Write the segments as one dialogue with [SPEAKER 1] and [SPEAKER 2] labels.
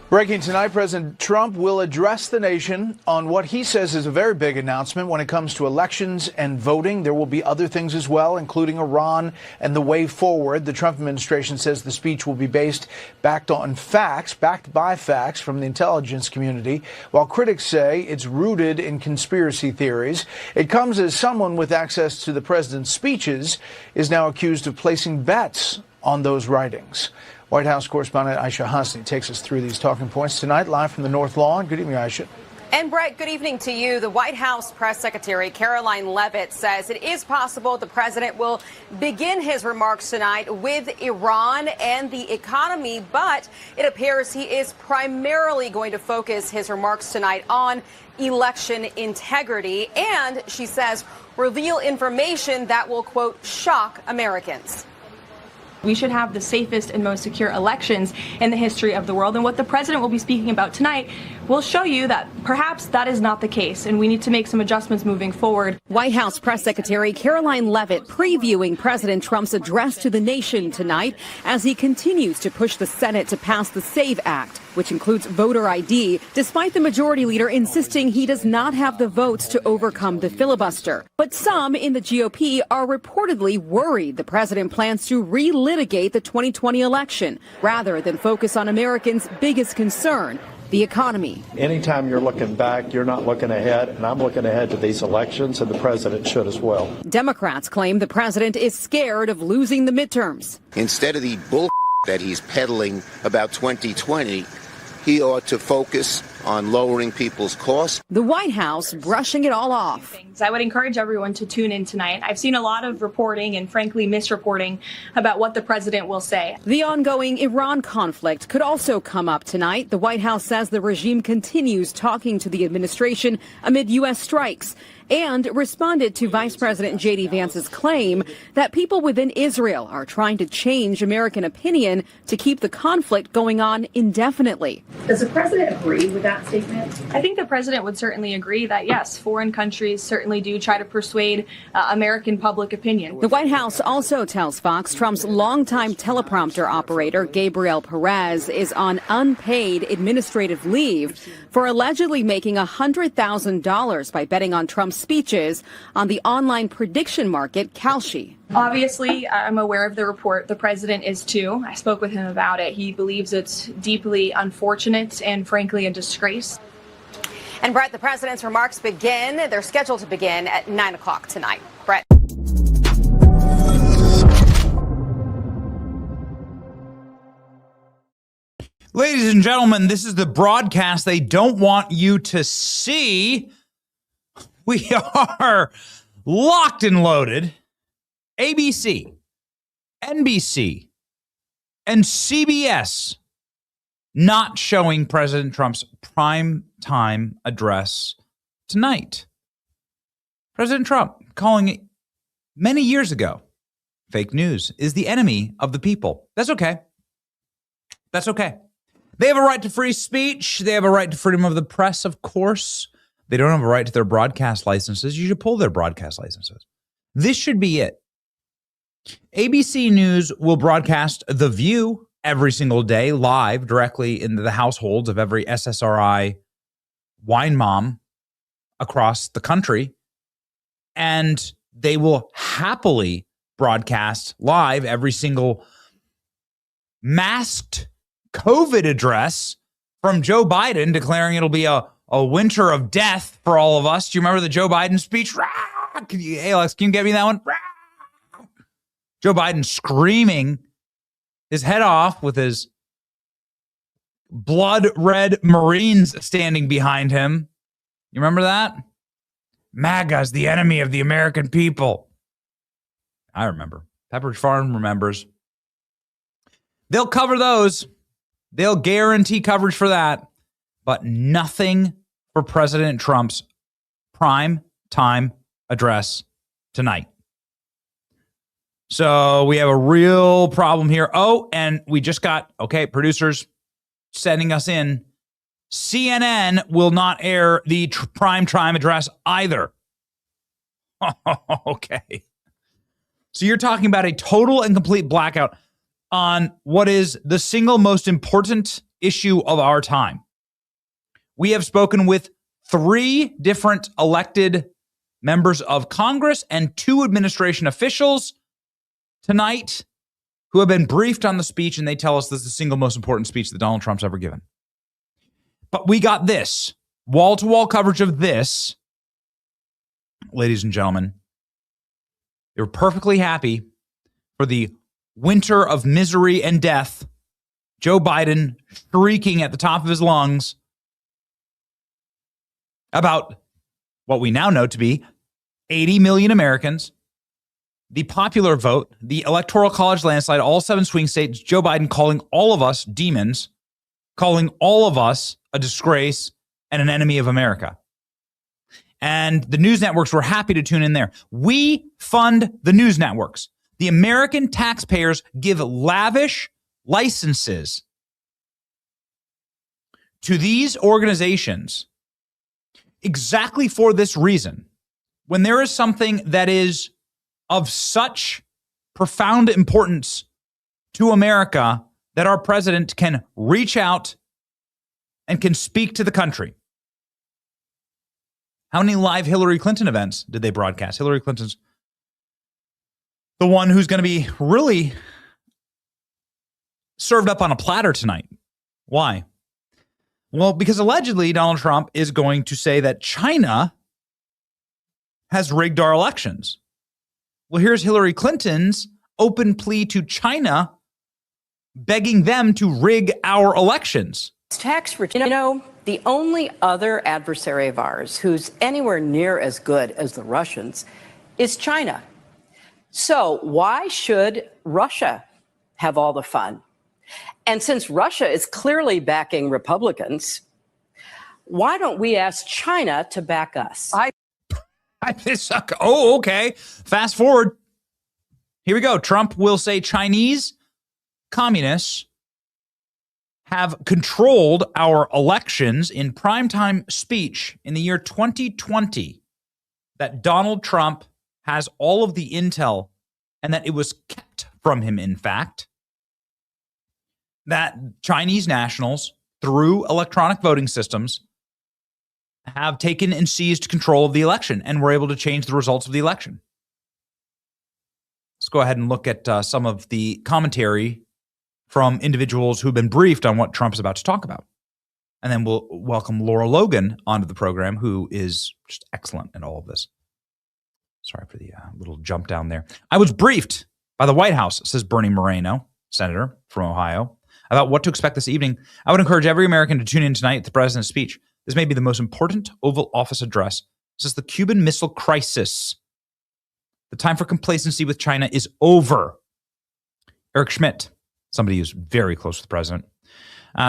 [SPEAKER 1] Breaking tonight, President Trump will address the nation on what he says is a very big announcement when it comes to elections and voting. There will be other things as well, including Iran and the way forward. The Trump administration says the speech will be backed by facts from the intelligence community, while critics say it's rooted in conspiracy theories. It comes as someone with access to the president's speeches is now accused of placing bets on those writings. White House correspondent Aisha Hasni takes us through these talking points tonight, live from the North Lawn. Good evening, Aisha.
[SPEAKER 2] And Brett, good evening to you. The White House press secretary, Caroline Leavitt, says it is possible the president will begin his remarks tonight with Iran and the economy, but it appears he is primarily going to focus his remarks tonight on election integrity. And she says reveal information that will, quote, shock Americans.
[SPEAKER 3] We should have the safest and most secure elections in the history of the world. And what the president will be speaking about tonight will show you that perhaps that is not the case, and we need to make some adjustments moving forward.
[SPEAKER 2] White House press secretary Caroline Leavitt previewing President Trump's address to the nation tonight as he continues to push the Senate to pass the SAVE Act, which includes voter ID, despite the majority leader insisting he does not have the votes to overcome the filibuster. But some in the GOP are reportedly worried the president plans to relitigate the 2020 election rather than focus on Americans' biggest concern, the economy.
[SPEAKER 4] Anytime you're looking back, you're not looking ahead, and I'm looking ahead to these elections, and the president should as well.
[SPEAKER 2] Democrats claim the president is scared of losing the midterms.
[SPEAKER 5] Instead of the bull that he's peddling about 2020, he ought to focus on lowering people's costs.
[SPEAKER 2] The White House brushing it all off.
[SPEAKER 3] I would encourage everyone to tune in tonight. I've seen a lot of reporting and frankly misreporting about what the president will say.
[SPEAKER 2] The ongoing Iran conflict could also come up tonight. The White House says the regime continues talking to the administration amid U.S. strikes and responded to Vice President J.D. Vance's claim that people within Israel are trying to change American opinion to keep the conflict going on indefinitely.
[SPEAKER 6] Does the president agree with that statement?
[SPEAKER 3] I think the president would certainly agree that, yes, foreign countries certainly do try to persuade American public opinion.
[SPEAKER 2] The White House also tells Fox Trump's longtime teleprompter operator, Gabriel Perez, is on unpaid administrative leave for allegedly making $100,000 by betting on Trump's speeches on the online prediction market, Kalshi.
[SPEAKER 3] Obviously, I'm aware of the report. The president is too. I spoke with him about it. He believes it's deeply unfortunate and frankly a disgrace.
[SPEAKER 2] And Brett, the president's remarks begin. They're scheduled to begin at 9 o'clock tonight. Brett.
[SPEAKER 7] Ladies and gentlemen, this is the broadcast they don't want you to see. We are locked and loaded. ABC, NBC, and CBS not showing President Trump's prime time address tonight. President Trump calling it many years ago, fake news is the enemy of the people. That's okay. That's okay. They have a right to free speech. They have a right to freedom of the press, of course. They don't have a right to their broadcast licenses. You should pull their broadcast licenses. This should be it. ABC News will broadcast The View every single day live directly into the households of every SSRI wine mom across the country. And they will happily broadcast live every single masked COVID address from Joe Biden declaring it'll be a winter of death for all of us. Do you remember the Joe Biden speech? Hey, Alex, can you get me that one? Joe Biden screaming his head off with his blood red Marines standing behind him. You remember that? MAGA is the enemy of the American people. I remember. Pepperidge Farm remembers. They'll cover those. They'll guarantee coverage for that. But nothing for President Trump's prime time address tonight. So we have a real problem here. Oh, and we just got, okay, producers sending us in. CNN will not air the prime time address either. Okay. So you're talking about a total and complete blackout on what is the single most important issue of our time. We have spoken with 3 different elected members of Congress and 2 administration officials tonight who have been briefed on the speech, and they tell us this is the single most important speech that Donald Trump's ever given. But we got this, wall-to-wall coverage of this, ladies and gentlemen. They were perfectly happy for the winter of misery and death, Joe Biden shrieking at the top of his lungs about what we now know to be 80 million Americans, the popular vote, the electoral college landslide, all 7 swing states, Joe Biden calling all of us demons, calling all of us a disgrace and an enemy of America. And the news networks were happy to tune in there. We fund the news networks. The American taxpayers give lavish licenses to these organizations exactly for this reason. When there is something that is of such profound importance to America that our president can reach out and can speak to the country. How many live Hillary Clinton events did they broadcast? Hillary Clinton's the one who's going to be really served up on a platter tonight. Why? Well, because allegedly Donald Trump is going to say that China has rigged our elections. Well, here's Hillary Clinton's open plea to China, begging them to rig our elections.
[SPEAKER 8] Tax return. You know, the only other adversary of ours who's anywhere near as good as the Russians is China. So why should Russia have all the fun? And since Russia is clearly backing Republicans, why don't we ask China to back us?
[SPEAKER 7] Oh, okay. Fast forward. Here we go. Trump will say Chinese communists have controlled our elections in primetime speech in the year 2020, that Donald Trump has all of the intel and that it was kept from him, in fact, that Chinese nationals, through electronic voting systems, have taken and seized control of the election and were able to change the results of the election. Let's go ahead and look at some of the commentary from individuals who've been briefed on what Trump's about to talk about. And then we'll welcome Laura Logan onto the program, who is just excellent in all of this. Sorry for the little jump down there. I was briefed by the White House, says Bernie Moreno, senator from Ohio, about what to expect this evening. I would encourage every American to tune in tonight at the president's speech. This may be the most important Oval Office address since the Cuban Missile Crisis. The time for complacency with China is over. Eric Schmidt, somebody who's very close to the president.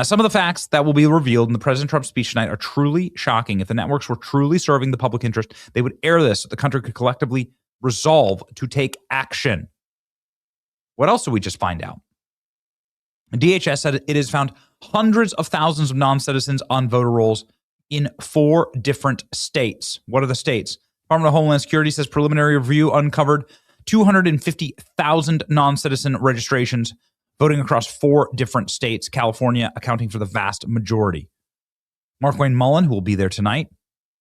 [SPEAKER 7] Some of the facts that will be revealed in the President Trump speech tonight are truly shocking. If the networks were truly serving the public interest, they would air this so the country could collectively resolve to take action. What else did we just find out? DHS said it has found hundreds of thousands of non-citizens on voter rolls in 4 different states. What are the states? Department of Homeland Security says preliminary review uncovered 250,000 non-citizen registrations voting across 4 different states, California accounting for the vast majority. Markwayne Mullen, who will be there tonight,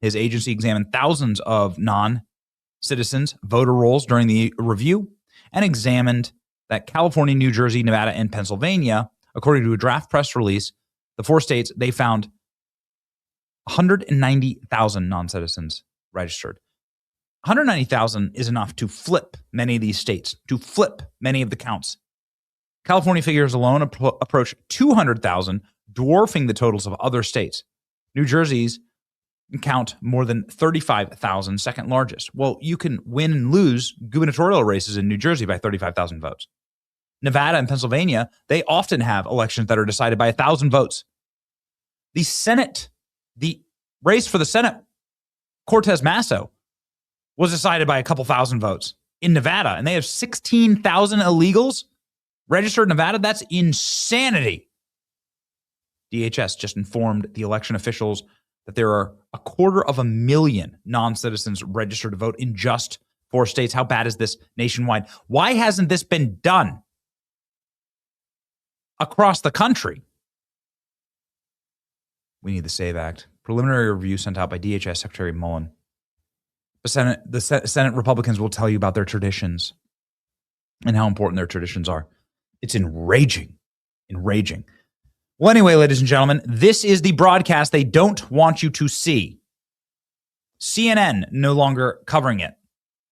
[SPEAKER 7] his agency examined thousands of non-citizens voter rolls during the review and examined that California, New Jersey, Nevada, and Pennsylvania, according to a draft press release, the 4 states, they found 190,000 non-citizens registered. 190,000 is enough to flip many of these states, to flip many of the counts. California figures alone approach 200,000, dwarfing the totals of other states. New Jersey's count more than 35,000, second largest. Well, you can win and lose gubernatorial races in New Jersey by 35,000 votes. Nevada and Pennsylvania, they often have elections that are decided by 1,000 votes. The Senate, the race for the Senate, Cortez Masto, was decided by a couple thousand votes in Nevada, and they have 16,000 illegals registered in Nevada. That's insanity. DHS just informed the election officials that there are 250,000 non-citizens registered to vote in just 4 states. How bad is this nationwide? Why hasn't this been done across the country? We need the SAVE Act. Preliminary review sent out by DHS Secretary Mullen. The Senate Republicans will tell you about their traditions and how important their traditions are. It's enraging. Enraging. Well, anyway, ladies and gentlemen, this is the broadcast they don't want you to see. CNN no longer covering it.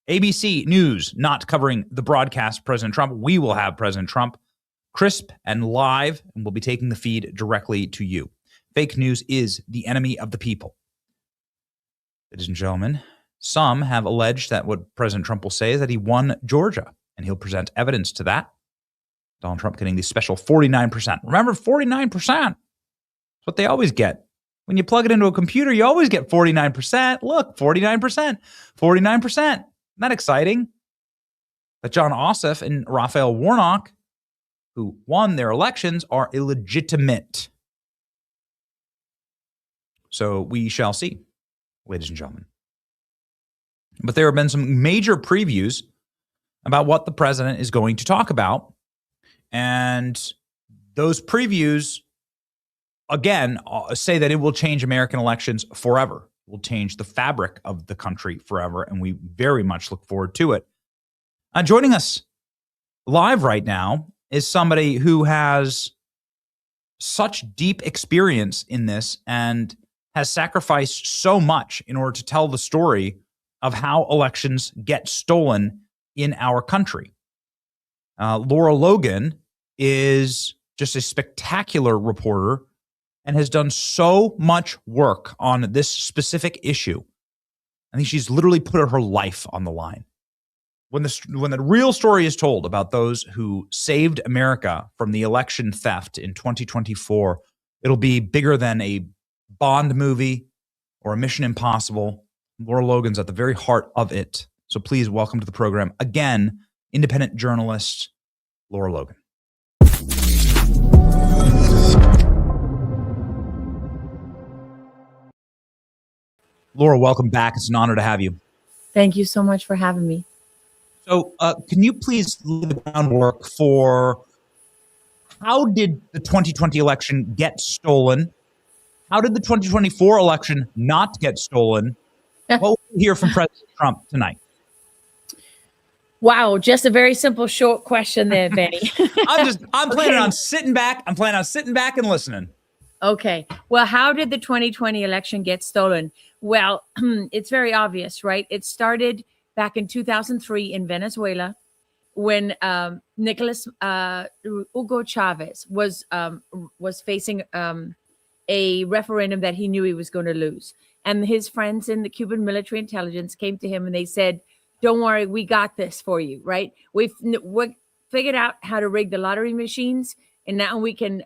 [SPEAKER 7] ABC News not covering the broadcast of President Trump. We will have President Trump crisp and live, and we'll be taking the feed directly to you. Fake news is the enemy of the people. Ladies and gentlemen, some have alleged that what President Trump will say is that he won Georgia, and he'll present evidence to that. Donald Trump getting the special 49%. Remember, 49%. That's what they always get. When you plug it into a computer, you always get 49%. Look, 49%. 49%. Isn't that exciting? That John Ossoff and Raphael Warnock, who won their elections, are illegitimate. So we shall see, ladies and gentlemen. But there have been some major previews about what the president is going to talk about. And those previews, again, say that it will change American elections forever. It will change the fabric of the country forever. And we very much look forward to it. Joining us live right now is somebody who has such deep experience in this and has sacrificed so much in order to tell the story of how elections get stolen in our country. Laura Logan is just a spectacular reporter and has done so much work on this specific issue. I think she's literally put her life on the line. When the real story is told about those who saved America from the election theft in 2024, it'll be bigger than a Bond movie or a Mission Impossible. Laura Logan's at the very heart of it. So please welcome to the program, again, independent journalist Laura Logan. Laura, welcome back. It's an honor to have you.
[SPEAKER 9] Thank you so much for having me.
[SPEAKER 7] So can you please lay the groundwork for how did the 2020 election get stolen? How did the 2024 election not get stolen? What will we hear from President Trump tonight?
[SPEAKER 9] Wow, just a very simple, short question there, Benny.
[SPEAKER 7] I'm planning on sitting back. I'm planning on sitting back and listening.
[SPEAKER 9] Okay. Well, how did the 2020 election get stolen? Well, it's very obvious, right? It started back in 2003 in Venezuela when Nicolas Hugo Chavez was facing a referendum that he knew he was going to lose. And his friends in the Cuban military intelligence came to him and they said, don't worry, we got this for you, right? We've figured out how to rig the lottery machines, and now we can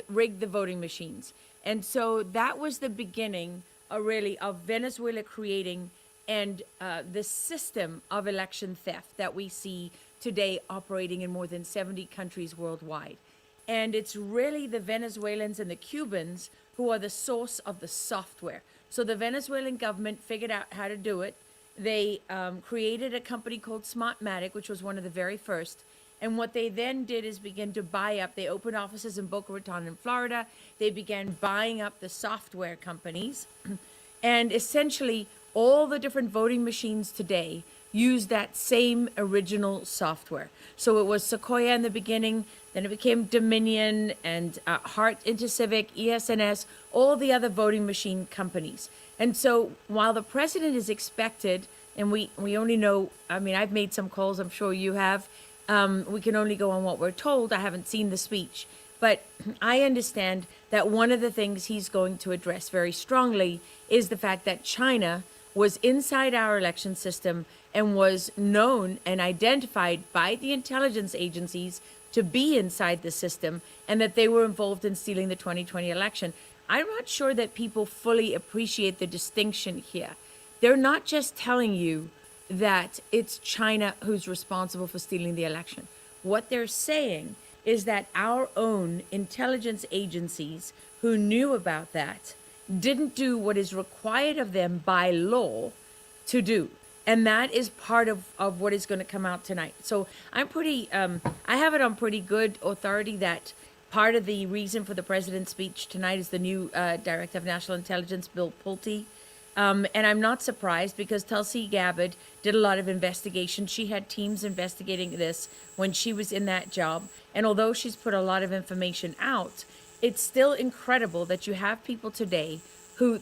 [SPEAKER 9] rig the voting machines. And so that was the beginning, really, of Venezuela creating and the system of election theft that we see today operating in more than 70 countries worldwide. And it's really the Venezuelans and the Cubans who are the source of the software. So the Venezuelan government figured out how to do it. They created a company called Smartmatic, which was one of the very first. And what they then did is begin to buy up. They opened offices in Boca Raton in Florida. They began buying up the software companies. And essentially, all the different voting machines today use that same original software. So it was Sequoia in the beginning, then it became Dominion and Hart Intercivic, ESNS, all the other voting machine companies. And so while the president is expected, and we only know, I mean, I've made some calls, I'm sure you have, we can only go on what we're told. I haven't seen the speech. But I understand that one of the things he's going to address very strongly is the fact that China was inside our election system and was known and identified by the intelligence agencies to be inside the system, and that they were involved in stealing the 2020 election. I'm not sure that people fully appreciate the distinction here. They're not just telling you that it's China who's responsible for stealing the election. What they're saying is that our own intelligence agencies who knew about that didn't do what is required of them by law to do. And that is part of what is going to come out tonight. So I'm pretty, I have it on pretty good authority that Part of the reason for the president's speech tonight is the new Director of National Intelligence, Bill Pulte. And I'm not surprised because Tulsi Gabbard did a lot of investigation. She had teams investigating this when she was in that job. And although she's put a lot of information out, it's still incredible that you have people today who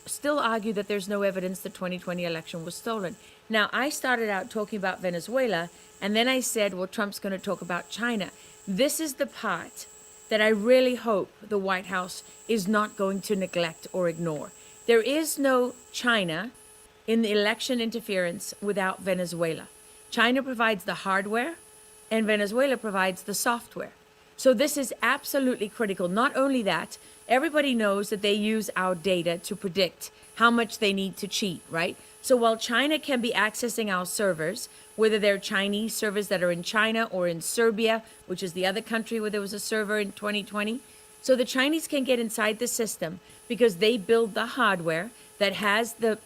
[SPEAKER 9] still argue that there's no evidence the 2020 election was stolen. Now, I started out talking about Venezuela, and then I said, well, Trump's going to talk about China. This is the part that I really hope the White House is not going to neglect or ignore. There is no China in the election interference without Venezuela. China provides the hardware, and Venezuela provides the software. So this is absolutely critical. Not only that, everybody knows that they use our data to predict how much they need to cheat, right? So while China can be accessing our servers, whether they're Chinese servers that are in China or in Serbia, which is the other country where there was a server in 2020, so the Chinese can get inside the system because they build the hardware that has the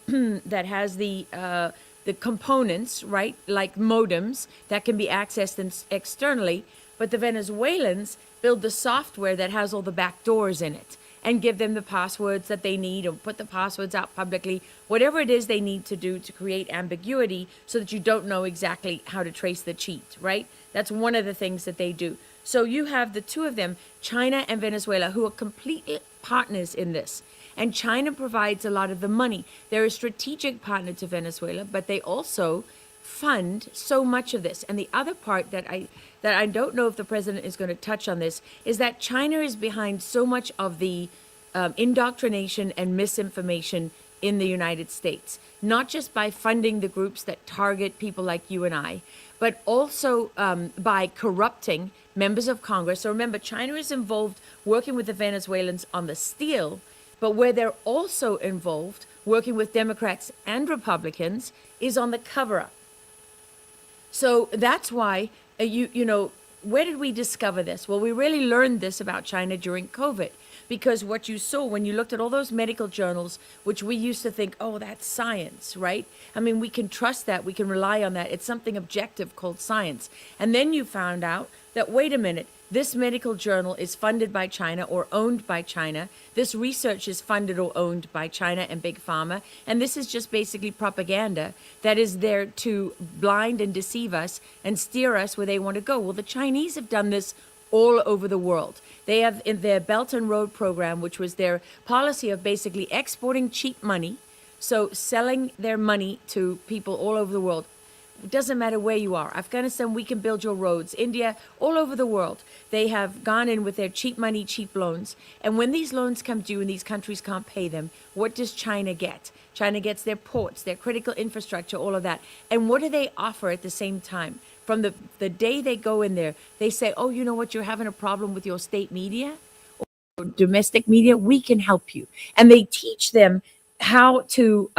[SPEAKER 9] the components, right, like modems that can be accessed externally. But the Venezuelans build the software that has all the back doors in it and give them the passwords that they need or put the passwords out publicly, whatever it is they need to do to create ambiguity so that you don't know exactly how to trace the cheat, right? That's one of the things that they do. So you have the two of them, China and Venezuela, who are complete partners in this. And China provides a lot of the money. They're a strategic partner to Venezuela, but they also fund so much of this. And the other part that I don't know if the president is going to touch on this is that China is behind so much of the indoctrination and misinformation in the United States, not just by funding the groups that target people like you and I, but also by corrupting members of Congress. So remember, China is involved working with the Venezuelans on the steel, but where they're also involved working with Democrats and Republicans is on the cover-up. So that's why, you know, where did we discover this? Well, we really learned this about China during COVID, because what you saw when you looked at all those medical journals, which we used to think, oh, that's science, right? I mean, we can trust that. We can rely on that. It's something objective called science. And then you found out that, wait a minute, this medical journal is funded by China or owned by China. This research is funded or owned by China and Big Pharma. And this is just basically propaganda that is there to blind and deceive us and steer us where they want to go. Well, the Chinese have done this all over the world. They have in their Belt and Road program, which was their policy of basically exporting cheap money, so selling their money to people all over the world. It doesn't matter where you are. Afghanistan, we can build your roads. India, all over the world. They have gone in with their cheap money, cheap loans. And when these loans come due and these countries can't pay them, what does China get? China gets their ports, their critical infrastructure, all of that. And what do they offer at the same time? From the day they go in there, they say, oh, you know what, you're having a problem with your state media or domestic media, we can help you. And they teach them how to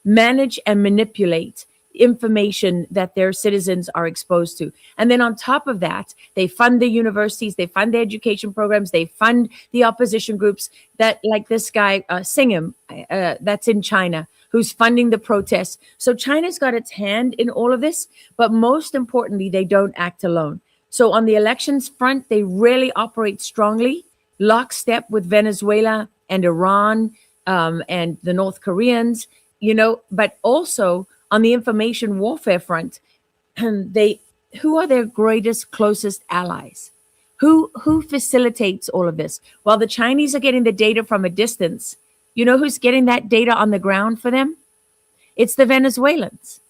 [SPEAKER 9] manage and manipulate information that their citizens are exposed to. And then on top of that, they fund the universities, they fund the education programs, they fund the opposition groups that, like this guy, Singham, that's in China, who's funding the protests. So China's got its hand in all of this, but most importantly, they don't act alone. So on the elections front, they really operate strongly, lockstep with Venezuela and Iran and the North Koreans, you know, but also on the information warfare front, who are their greatest, closest allies? Who facilitates all of this? While the Chinese are getting the data from a distance, you know who's getting that data on the ground for them? It's the Venezuelans,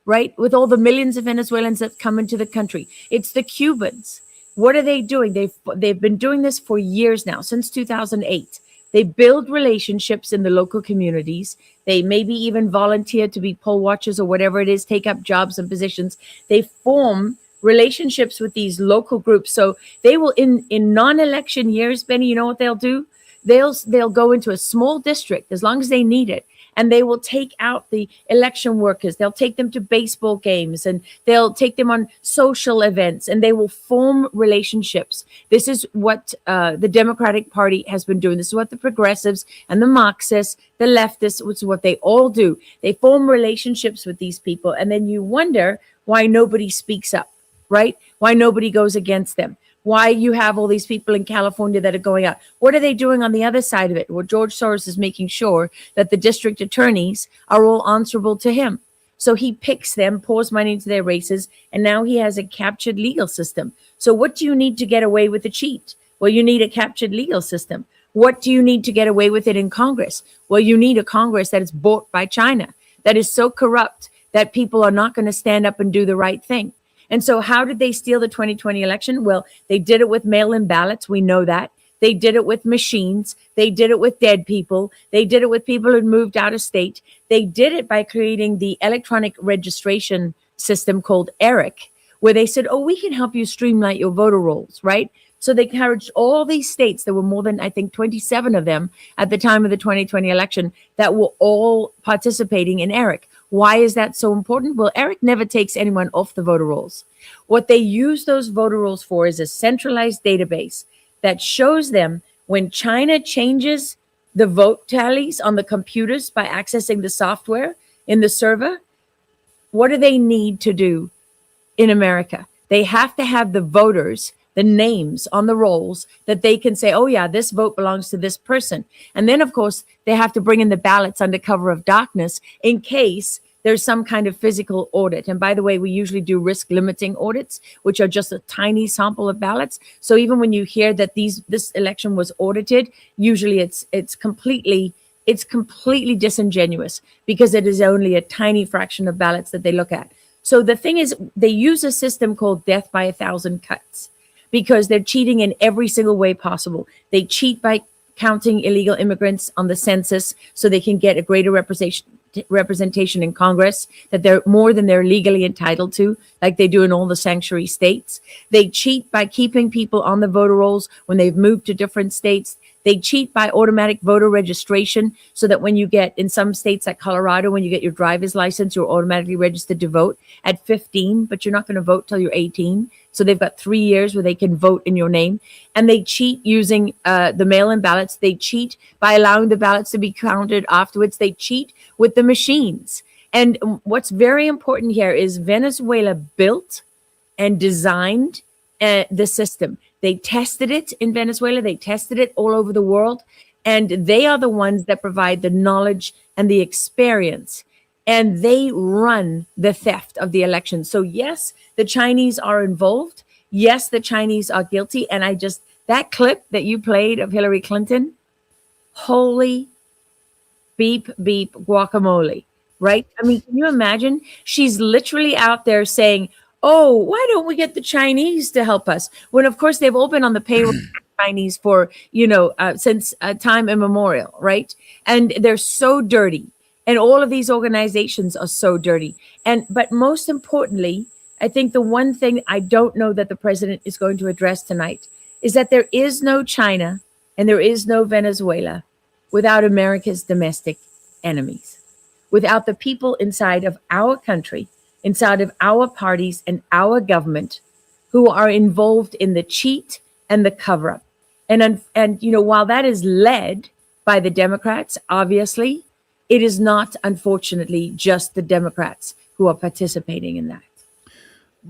[SPEAKER 9] right? With all the millions of Venezuelans that come into the country. It's the Cubans. What are they doing? They've been doing this for years now, since 2008. They build relationships in the local communities. They maybe even volunteer to be poll watchers or whatever it is, take up jobs and positions. They form relationships with these local groups. So they will, in non-election years, Benny, you know what they'll do? They'll go into a small district as long as they need it, and they will take out the election workers. They'll take them to baseball games, and they'll take them on social events, and they will form relationships. This is what the Democratic Party has been doing. This is what the progressives and the Marxists, the leftists, which is what they all do. They form relationships with these people, and then you wonder why nobody speaks up, right? Why nobody goes against them. why you have all these people in California that are going out. What are they doing on the other side of it? Well, George Soros is making sure that the district attorneys are all answerable to him. So he picks them, pours money into their races, and now he has a captured legal system. So what do you need to get away with the cheat? Well, you need a captured legal system. What do you need to get away with it in Congress? Well, you need a Congress that is bought by China, that is so corrupt that people are not going to stand up and do the right thing. And so how did they steal the 2020 election? Well, they did it with mail-in ballots. We know that. They did it with machines. They did it with dead people. They did it with people who moved out of state. They did it by creating the electronic registration system called ERIC, where they said, oh, we can help you streamline your voter rolls, right? So they encouraged all these states, there were more than, I think, 27 of them at the time of the 2020 election that were all participating in ERIC. Why is that so important? Well, ERIC never takes anyone off the voter rolls. What they use those voter rolls for is a centralized database that shows them when China changes the vote tallies on the computers by accessing the software in the server. What do they need to do in America? They have to have the voters, the names on the rolls that they can say, oh yeah, this vote belongs to this person. And then of course they have to bring in the ballots under cover of darkness in case there's some kind of physical audit. And by the way, we usually do risk limiting audits, which are just a tiny sample of ballots. So even when you hear that this election was audited, usually it's completely disingenuous because it is only a tiny fraction of ballots that they look at. So the thing is, they use a system called death by 1,000 cuts because they're cheating in every single way possible. They cheat by counting illegal immigrants on the census so they can get a greater representation in Congress, that they're more than they're legally entitled to, like they do in all the sanctuary states. They cheat by keeping people on the voter rolls when they've moved to different states. They cheat by automatic voter registration so that when you get, in some states like Colorado, when you get your driver's license, you're automatically registered to vote at 15, but you're not going to vote till you're 18. So they've got 3 years where they can vote in your name. And they cheat using the mail-in ballots. They cheat by allowing the ballots to be counted afterwards. They cheat with the machines. And what's very important here is Venezuela built and designed the system. They tested it in Venezuela. They tested it all over the world. And they are the ones that provide the knowledge and the experience. And they run the theft of the election. So yes, the Chinese are involved. Yes, the Chinese are guilty. And that clip that you played of Hillary Clinton, holy beep, beep, guacamole, right? I mean, can you imagine? She's literally out there saying, oh, why don't we get the Chinese to help us? When, of course, they've all been on the payroll of the Chinese for, since time immemorial, right? And they're so dirty. And all of these organizations are so dirty. But most importantly, I think the one thing I don't know that the president is going to address tonight is that there is no China and there is no Venezuela without America's domestic enemies, without the people inside of our country, inside of our parties and our government who are involved in the cheat and the cover-up. And while that is led by the Democrats, obviously, it is not, unfortunately, just the Democrats who are participating in that.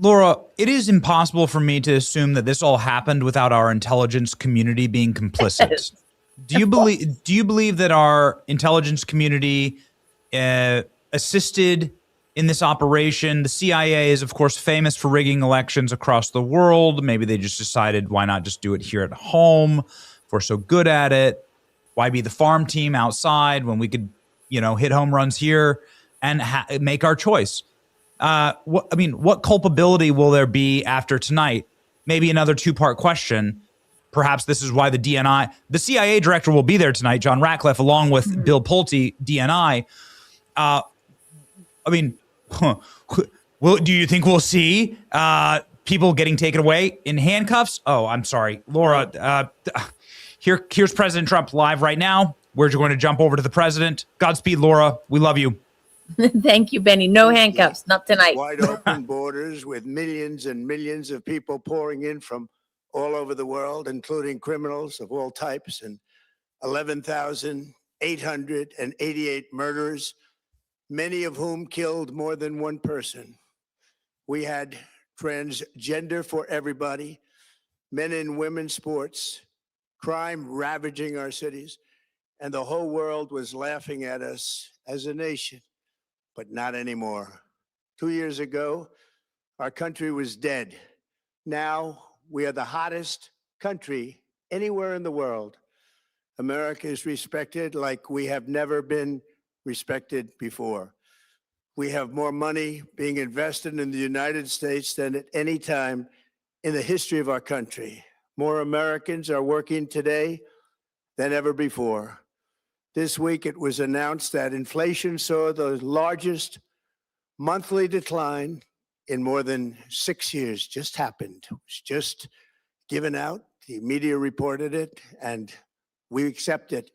[SPEAKER 7] Laura, it is impossible for me to assume that this all happened without our intelligence community being complicit. Do you believe that our intelligence community assisted in this operation? The CIA is, of course, famous for rigging elections across the world. Maybe they just decided, why not just do it here at home? If we're so good at it, why be the farm team outside when we could, hit home runs here and make our choice? What culpability will there be after tonight? Maybe another two-part question. Perhaps this is why the CIA director will be there tonight, John Ratcliffe, along with Bill Pulte, DNI. Do you think we'll see people getting taken away in handcuffs? Oh, I'm sorry, Laura. Here's President Trump live right now. We're going to jump over to the president. Godspeed, Laura. We love you.
[SPEAKER 9] Thank you, Benny. No handcuffs, not tonight.
[SPEAKER 10] Wide open borders with millions and millions of people pouring in from all over the world, including criminals of all types, and 11,888 murders, many of whom killed more than one person. We had transgender for everybody, men and women's sports, crime ravaging our cities, and the whole world was laughing at us as a nation, but not anymore. 2 years ago, our country was dead. Now we are the hottest country anywhere in the world. America is respected like we have never been respected before. We have more money being invested in the United States than at any time in the history of our country. More Americans are working today than ever before. This week, it was announced that inflation saw the largest monthly decline in more than 6 years. Just happened. It was just given out. The media reported it, and we accept it.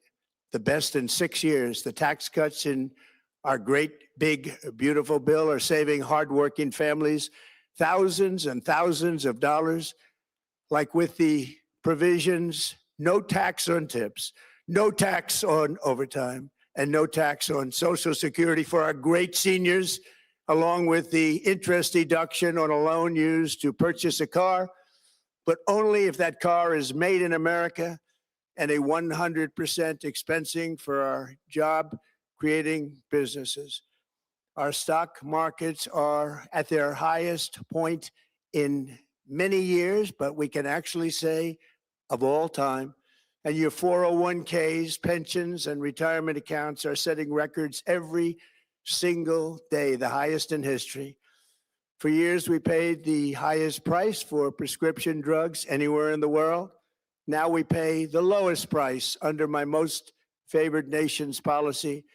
[SPEAKER 10] The best in 6 years. The tax cuts in our great, big, beautiful bill are saving hardworking families thousands and thousands of dollars, like with the provisions, no tax on tips, no tax on overtime, and no tax on Social Security for our great seniors, along with the interest deduction on a loan used to purchase a car, but only if that car is made in America, and a 100% expensing for our job-creating businesses. Our stock markets are at their highest point in many years, but we can actually say of all time. And your 401ks, pensions, and retirement accounts are setting records every single day, the highest in history. For years, we paid the highest price for prescription drugs anywhere in the world. Now we pay the lowest price under my most favored nation's policy,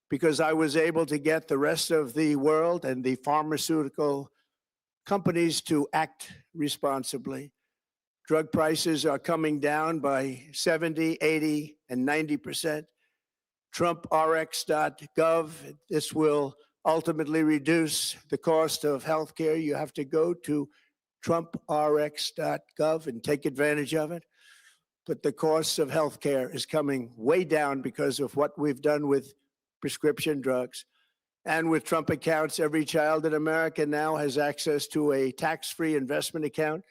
[SPEAKER 10] because I was able to get the rest of the world and the pharmaceutical companies to act responsibly. Drug prices are coming down by 70, 80, and 90%. TrumpRx.gov, this will ultimately reduce the cost of healthcare. You have to go to TrumpRx.gov and take advantage of it. But the cost of healthcare is coming way down because of what we've done with prescription drugs. And with Trump accounts, every child in America now has access to a tax-free investment account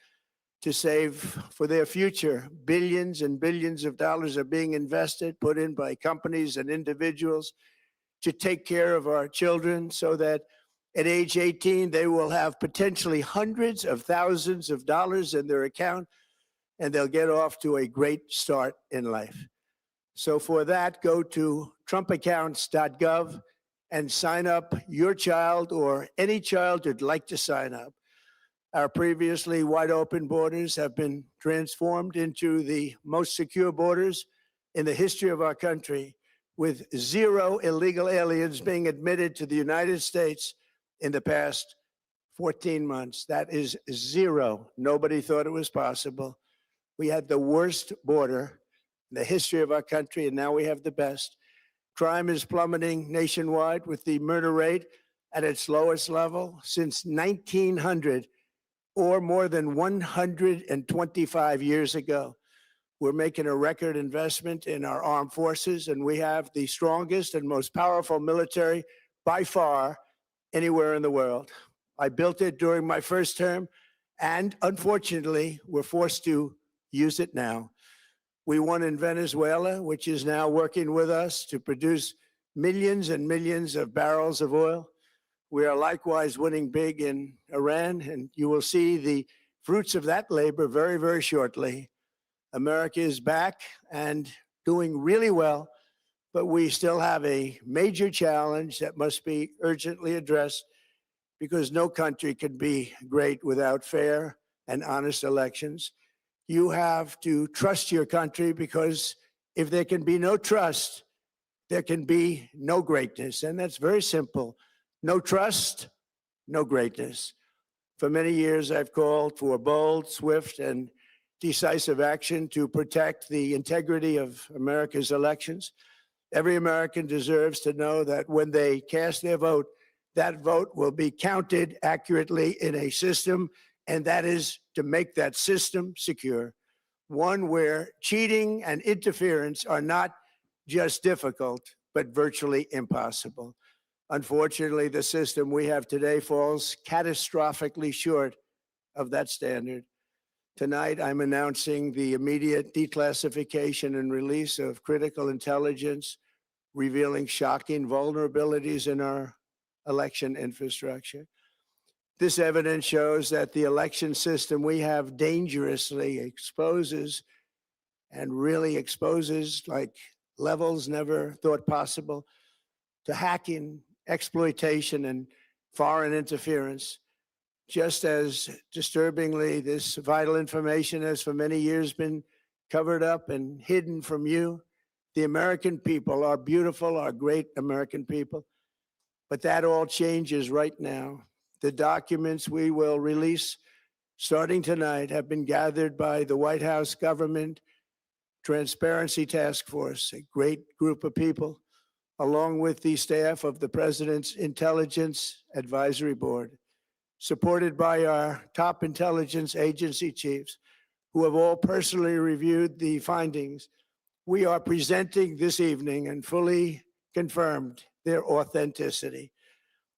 [SPEAKER 10] to save for their future. Billions and billions of dollars are being invested, put in by companies and individuals to take care of our children so that at age 18, they will have potentially hundreds of thousands of dollars in their account, and they'll get off to a great start in life. So for that, go to TrumpAccounts.gov and sign up your child or any child who'd like to sign up. Our previously wide open borders have been transformed into the most secure borders in the history of our country, with 0 illegal aliens being admitted to the United States in the past 14 months. That is 0. Nobody thought it was possible. We had the worst border in the history of our country, and now we have the best. Crime is plummeting nationwide, with the murder rate at its lowest level since 1900, or more than 125 years ago. We're making a record investment in our armed forces, and we have the strongest and most powerful military by far anywhere in the world. I built it during my first term, and unfortunately, we're forced to use it now. We won in Venezuela, which is now working with us to produce millions and millions of barrels of oil. We are likewise winning big in Iran, and you will see the fruits of that labor very, very shortly. America is back and doing really well, but we still have a major challenge that must be urgently addressed, because no country can be great without fair and honest elections. You have to trust your country, because if there can be no trust, there can be no greatness. And that's very simple. No trust, no greatness. For many years, I've called for bold, swift, and decisive action to protect the integrity of America's elections. Every American deserves to know that when they cast their vote, that vote will be counted accurately in a system, and that is to make that system secure, one where cheating and interference are not just difficult, but virtually impossible. Unfortunately, the system we have today falls catastrophically short of that standard. Tonight, I'm announcing the immediate declassification and release of critical intelligence revealing shocking vulnerabilities in our election infrastructure. This evidence shows that the election system we have dangerously exposes and really exposes like levels never thought possible to hacking, exploitation, and foreign interference. Just as disturbingly, this vital information has for many years been covered up and hidden from you, the American people, our beautiful, our great American people. But that all changes right now. The documents we will release starting tonight have been gathered by the White House Government Transparency Task Force, a great group of people, along with the staff of the President's Intelligence Advisory Board, supported by our top intelligence agency chiefs, who have all personally reviewed the findings. We are presenting this evening and fully confirmed their authenticity.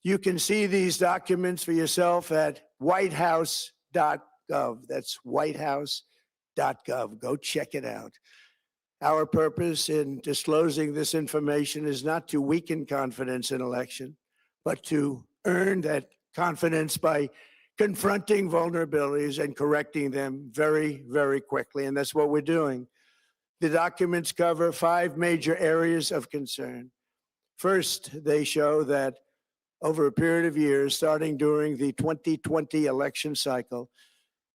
[SPEAKER 10] You can see these documents for yourself at whitehouse.gov. That's whitehouse.gov. Go check it out. Our purpose in disclosing this information is not to weaken confidence in election, but to earn that confidence by confronting vulnerabilities and correcting them very, very quickly. And that's what we're doing. The documents cover 5 major areas of concern. First, they show that over a period of years, starting during the 2020 election cycle,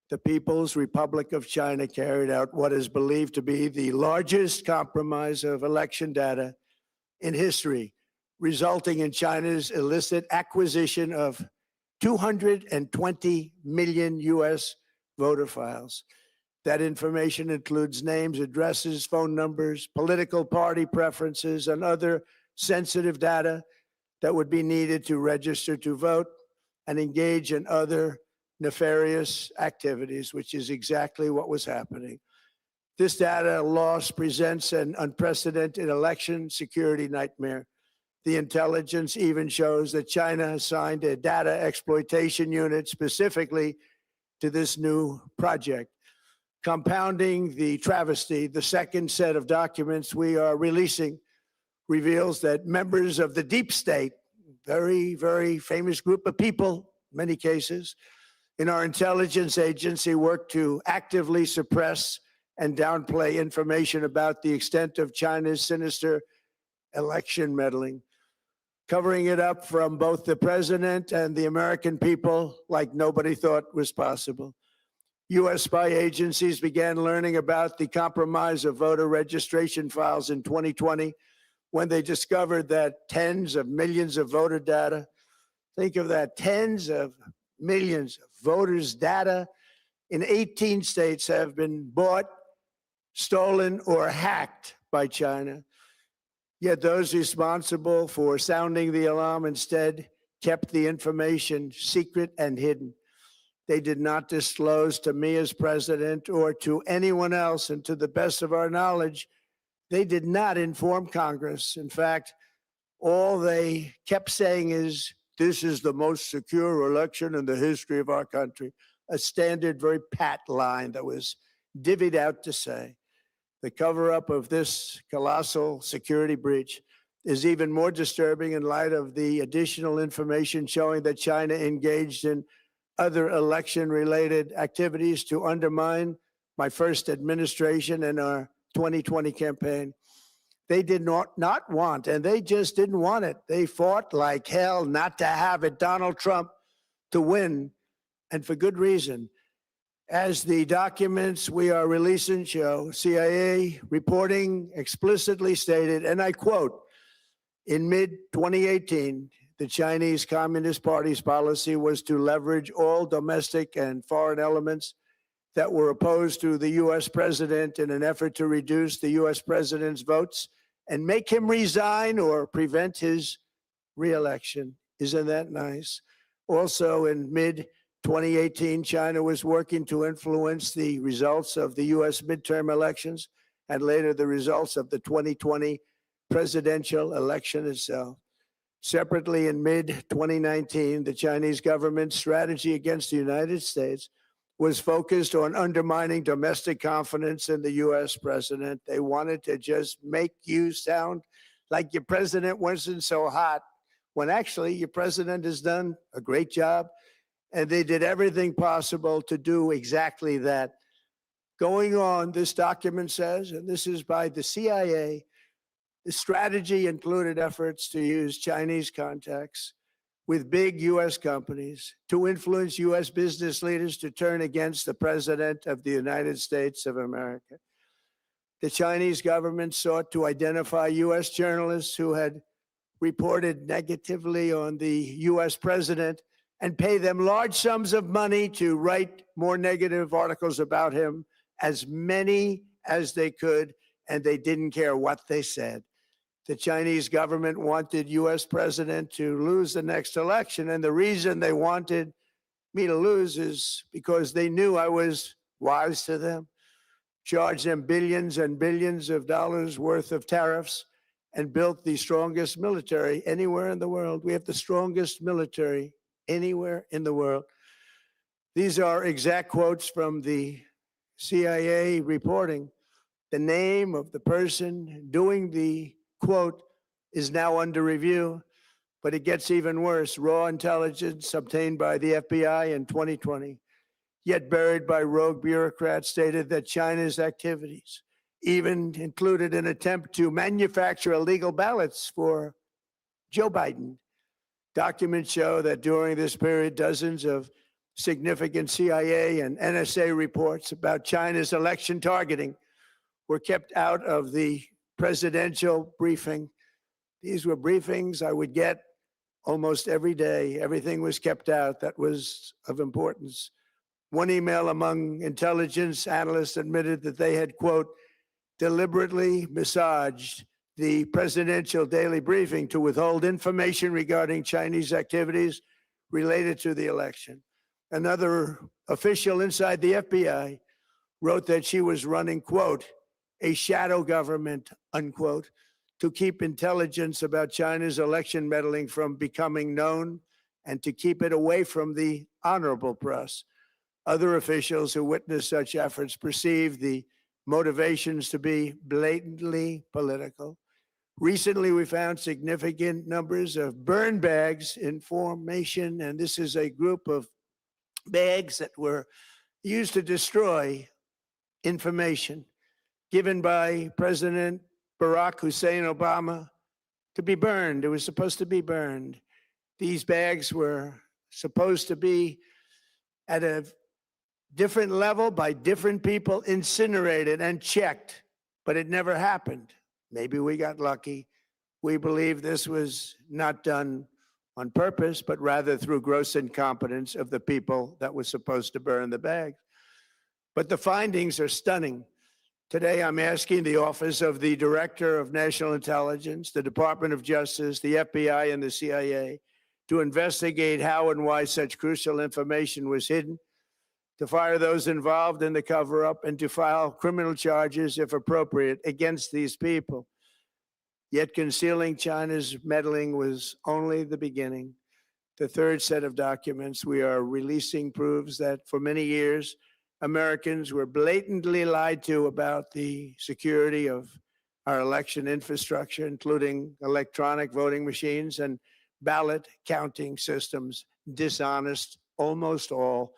[SPEAKER 10] the People's Republic of China carried out what is believed to be the largest compromise of election data in history, resulting in China's illicit acquisition of 220 million U.S. voter files. That information includes names, addresses, phone numbers, political party preferences, and other sensitive data that would be needed to register to vote and engage in other nefarious activities, which is exactly what was happening. This data loss presents an unprecedented election security nightmare. The intelligence even shows that China assigned a data exploitation unit specifically to this new project. Compounding the travesty, the second set of documents we are releasing reveals that members of the deep state, very, very famous group of people, in many cases, in our intelligence agency work to actively suppress and downplay information about the extent of China's sinister election meddling, covering it up from both the president and the American people like nobody thought was possible. U.S. spy agencies began learning about the compromise of voter registration files in 2020 when they discovered that tens of millions of voter data, think of that, tens of millions of voters' data in 18 states have been bought, stolen, or hacked by China. Yet those responsible for sounding the alarm instead kept the information secret and hidden. They did not disclose to me as president or to anyone else, and to the best of our knowledge, they did not inform Congress. In fact, all they kept saying is, this is the most secure election in the history of our country, a standard, very pat line that was divvied out to say. The cover-up of this colossal security breach is even more disturbing in light of the additional information showing that China engaged in other election-related activities to undermine my first administration and our 2020 campaign. They did not want, and they just didn't want it. They fought like hell not to have it, Donald Trump, to win, and for good reason. As the documents we are releasing show, CIA reporting explicitly stated, and I quote, in mid-2018, the Chinese Communist Party's policy was to leverage all domestic and foreign elements that were opposed to the U.S. president in an effort to reduce the U.S. president's votes and make him resign or prevent his reelection. Isn't that nice? Also, in mid-2018, China was working to influence the results of the U.S. midterm elections and later the results of the 2020 presidential election itself. Separately, in mid-2019, the Chinese government's strategy against the United States was focused on undermining domestic confidence in the U.S. president. They wanted to just make you sound like your president wasn't so hot, when actually your president has done a great job. And they did everything possible to do exactly that. Going on, this document says, and this is by the CIA, the strategy included efforts to use Chinese contacts with big U.S. companies to influence U.S. business leaders to turn against the President of the United States of America. The Chinese government sought to identify U.S. journalists who had reported negatively on the U.S. president and pay them large sums of money to write more negative articles about him, as many as they could, and they didn't care what they said. The Chinese government wanted U.S. president to lose the next election, and the reason they wanted me to lose is because they knew I was wise to them, charged them billions and billions of dollars worth of tariffs, and built the strongest military anywhere in the world. We have the strongest military anywhere in the world. These are exact quotes from the CIA reporting. The name of the person doing the quote is now under review, but it gets even worse. Raw intelligence obtained by the FBI in 2020, yet buried by rogue bureaucrats, stated that China's activities even included an attempt to manufacture illegal ballots for Joe Biden. Documents show that during this period, dozens of significant CIA and NSA reports about China's election targeting were kept out of the presidential briefing. These were briefings I would get almost every day. Everything was kept out that was of importance. One email among intelligence analysts admitted that they had, quote, deliberately massaged the presidential daily briefing to withhold information regarding Chinese activities related to the election. Another official inside the FBI wrote that she was running, quote, a shadow government, unquote, to keep intelligence about China's election meddling from becoming known and to keep it away from the honorable press. Other officials who witnessed such efforts perceived the motivations to be blatantly political. Recently, we found significant numbers of burn bags in formation, and this is a group of bags that were used to destroy information given by President Barack Hussein Obama to be burned. It was supposed to be burned. These bags were supposed to be at a different level by different people, incinerated and checked, but it never happened. Maybe we got lucky. We believe this was not done on purpose, but rather through gross incompetence of the people that were supposed to burn the bags. But the findings are stunning. Today, I'm asking the Office of the Director of National Intelligence, the Department of Justice, the FBI, and the CIA to investigate how and why such crucial information was hidden, to fire those involved in the cover-up, and to file criminal charges, if appropriate, against these people. Yet concealing China's meddling was only the beginning. The third set of documents we are releasing proves that for many years, Americans were blatantly lied to about the security of our election infrastructure, including electronic voting machines and ballot counting systems, dishonest, almost all.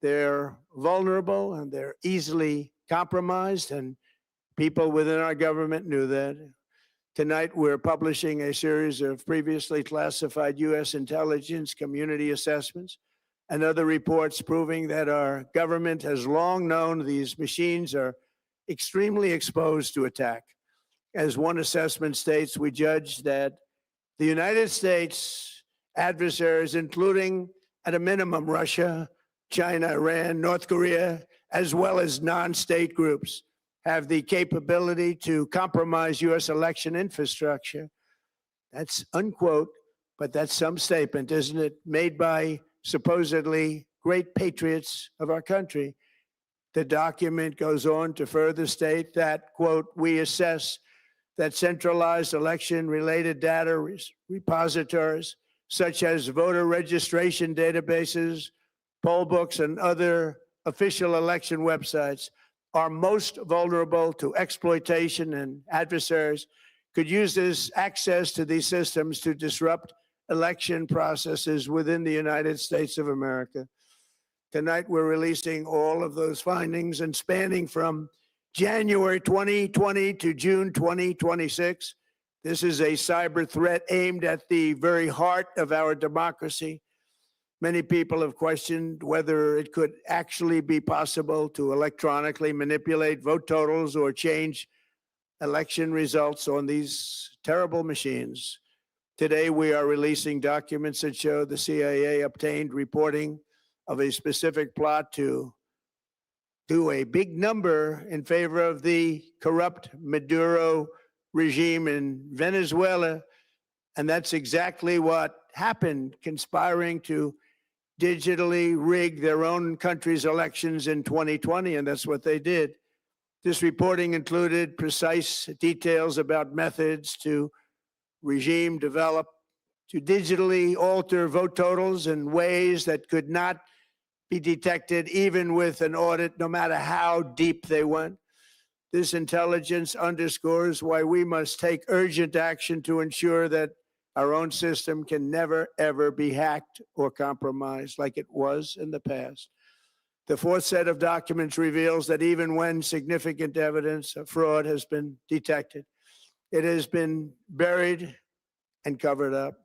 [SPEAKER 10] They're vulnerable and they're easily compromised, and people within our government knew that. Tonight, we're publishing a series of previously classified U.S. intelligence community assessments and other reports proving that our government has long known these machines are extremely exposed to attack. As one assessment states, we judge that the United States adversaries, including at a minimum Russia, China, Iran, North Korea, as well as non-state groups, have the capability to compromise U.S. election infrastructure. That's unquote, but that's some statement, isn't it? Made by supposedly great patriots of our country. The document goes on to further state that, quote, we assess that centralized election-related data repositories, such as voter registration databases, poll books, and other official election websites are most vulnerable to exploitation, and adversaries could use this access to these systems to disrupt election processes within the United States of America. Tonight, we're releasing all of those findings, and spanning from January 2020 to June 2026. This is a cyber threat aimed at the very heart of our democracy. Many people have questioned whether it could actually be possible to electronically manipulate vote totals or change election results on these terrible machines. Today, we are releasing documents that show the CIA obtained reporting of a specific plot to do a big number in favor of the corrupt Maduro regime in Venezuela. And that's exactly what happened, conspiring to digitally rig their own country's elections in 2020, and that's what they did. This reporting included precise details about methods to regime develop to digitally alter vote totals in ways that could not be detected even with an audit, no matter how deep they went. This intelligence underscores why we must take urgent action to ensure that our own system can never, ever be hacked or compromised like it was in the past. The fourth set of documents reveals that even when significant evidence of fraud has been detected, it has been buried and covered up.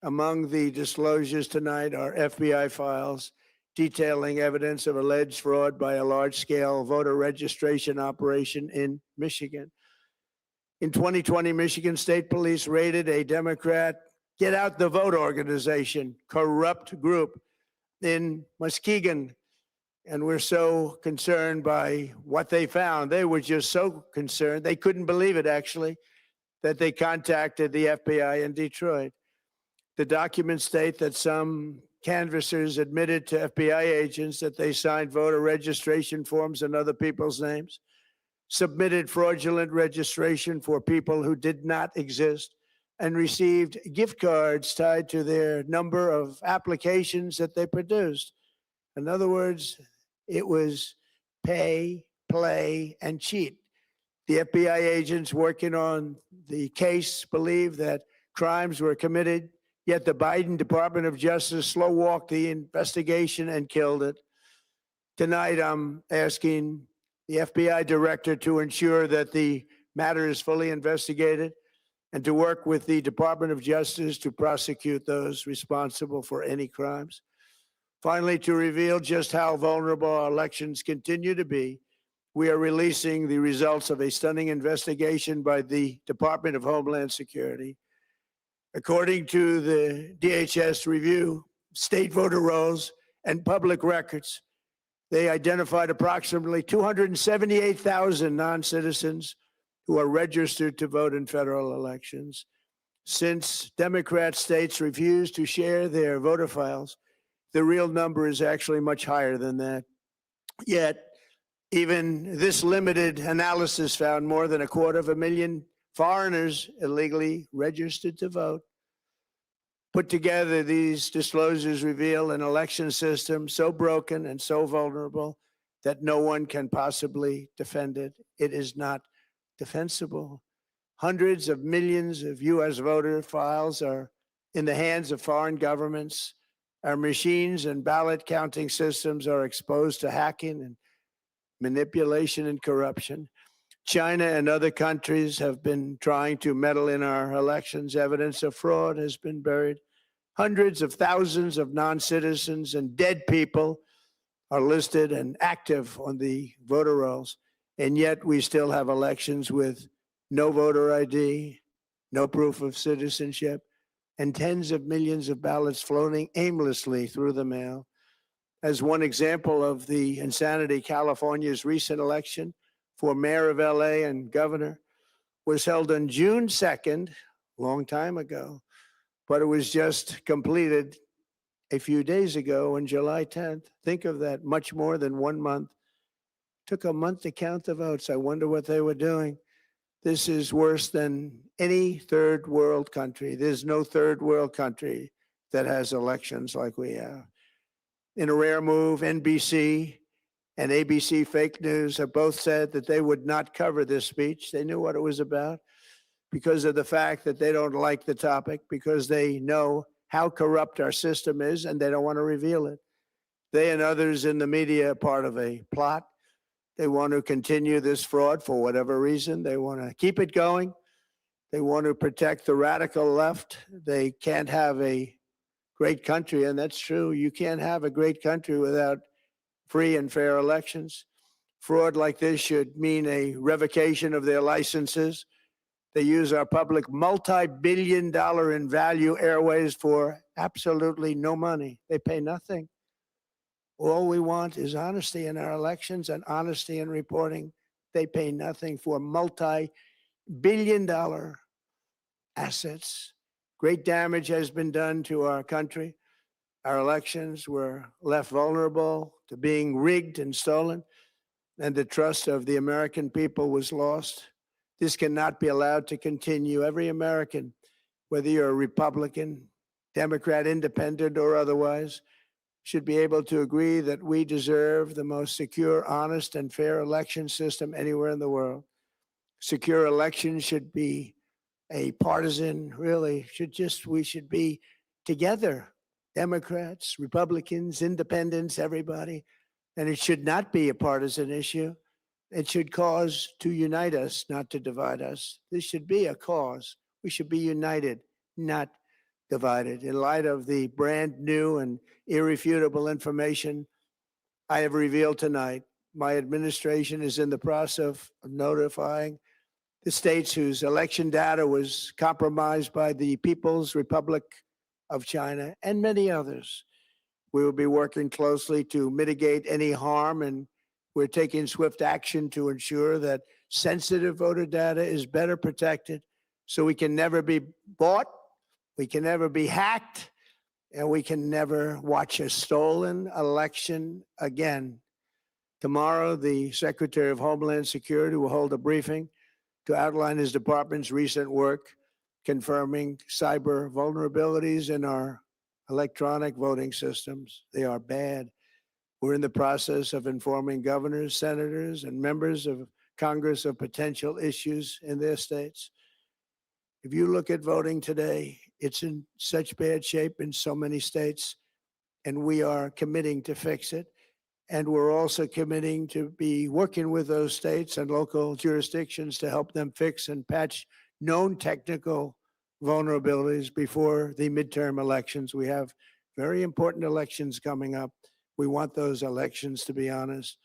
[SPEAKER 10] Among the disclosures tonight are FBI files detailing evidence of alleged fraud by a large-scale voter registration operation in Michigan. In 2020, Michigan State Police raided a Democrat Get Out the Vote organization, corrupt group in Muskegon. And we're so concerned by what they found. They were just so concerned. They couldn't believe it, actually, that they contacted the FBI in Detroit. The documents state that some canvassers admitted to FBI agents that they signed voter registration forms in other people's names, submitted fraudulent registration for people who did not exist, and received gift cards tied to their number of applications that they produced. In other words, it was pay, play, and cheat. The FBI agents working on the case believe that crimes were committed, yet the Biden Department of Justice slow-walked the investigation and killed it. Tonight, I'm asking the FBI director to ensure that the matter is fully investigated and to work with the Department of Justice to prosecute those responsible for any crimes. Finally, to reveal just how vulnerable our elections continue to be, we are releasing the results of a stunning investigation by the Department of Homeland Security. According to the DHS review, state voter rolls and public records, they identified approximately 278,000 non-citizens who are registered to vote in federal elections. Since Democrat states refuse to share their voter files, the real number is actually much higher than that. Yet, even this limited analysis found more than 250,000 foreigners illegally registered to vote. Put together, these disclosures reveal an election system so broken and so vulnerable that no one can possibly defend it. It is not defensible. Hundreds of millions of U.S. voter files are in the hands of foreign governments. Our machines and ballot counting systems are exposed to hacking and manipulation and corruption. China and other countries have been trying to meddle in our elections. Evidence of fraud has been buried. Hundreds of thousands of non-citizens and dead people are listed and active on the voter rolls. And yet we still have elections with no voter ID, no proof of citizenship, and tens of millions of ballots floating aimlessly through the mail. As one example of the insanity, California's recent election for mayor of LA and governor was held on June 2nd, long time ago, but it was just completed a few days ago on July 10th. Think of that, much more than 1 month. Took a month to count the votes. I wonder what they were doing. This is worse than any third world country. There's no third world country that has elections like we have. In a rare move, NBC and ABC Fake News have both said that they would not cover this speech. They knew what it was about because of the fact that they don't like the topic, because they know how corrupt our system is and they don't want to reveal it. They and others in the media are part of a plot. They want to continue this fraud for whatever reason. They want to keep it going. They want to protect the radical left. They can't have a great country, and that's true. You can't have a great country without free and fair elections. Fraud like this should mean a revocation of their licenses. They use our public multi-billion-dollar in value airways for absolutely no money. They pay nothing. All we want is honesty in our elections and honesty in reporting. They pay nothing for multi-billion-dollar assets. Great damage has been done to our country. Our elections were left vulnerable to being rigged and stolen, and the trust of the American people was lost. This cannot be allowed to continue. Every American, whether you're a Republican, Democrat, Independent, or otherwise, should be able to agree that we deserve the most secure, honest, and fair election system anywhere in the world. Secure elections should be a partisan, really, we should be together, Democrats, Republicans, Independents, everybody. And it should not be a partisan issue. It should cause to unite us, not to divide us. This should be a cause. We should be united, not divided. In light of the brand new and irrefutable information I have revealed tonight, my administration is in the process of notifying the states whose election data was compromised by the People's Republic of China and many others. We will be working closely to mitigate any harm, and we're taking swift action to ensure that sensitive voter data is better protected so we can never be bought, we can never be hacked, and we can never watch a stolen election again. Tomorrow, the Secretary of Homeland Security will hold a briefing to outline his department's recent work confirming cyber vulnerabilities in our electronic voting systems. They are bad. We're in the process of informing governors, senators, and members of Congress of potential issues in their states. If you look at voting today, it's in such bad shape in so many states, and we are committing to fix it. And we're also committing to be working with those states and local jurisdictions to help them fix and patch known technical vulnerabilities before the midterm elections. We have very important elections coming up. We want those elections to be honest.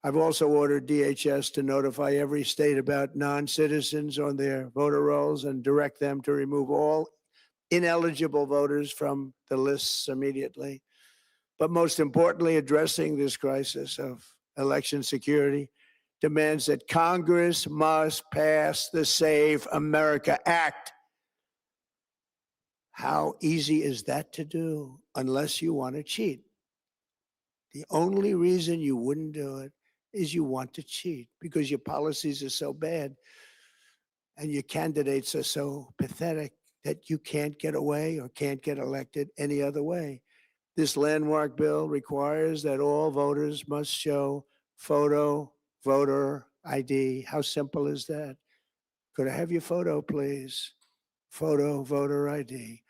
[SPEAKER 10] I've also ordered DHS to notify every state about non-citizens on their voter rolls and direct them to remove all ineligible voters from the lists immediately. But most importantly, addressing this crisis of election security demands that Congress must pass the Save America Act. How easy is that to do unless you want to cheat? The only reason you wouldn't do it is you want to cheat because your policies are so bad and your candidates are so pathetic that you can't get away or can't get elected any other way. This landmark bill requires that all voters must show photo voter ID. How simple is that? Could I have your photo, please? Photo voter ID.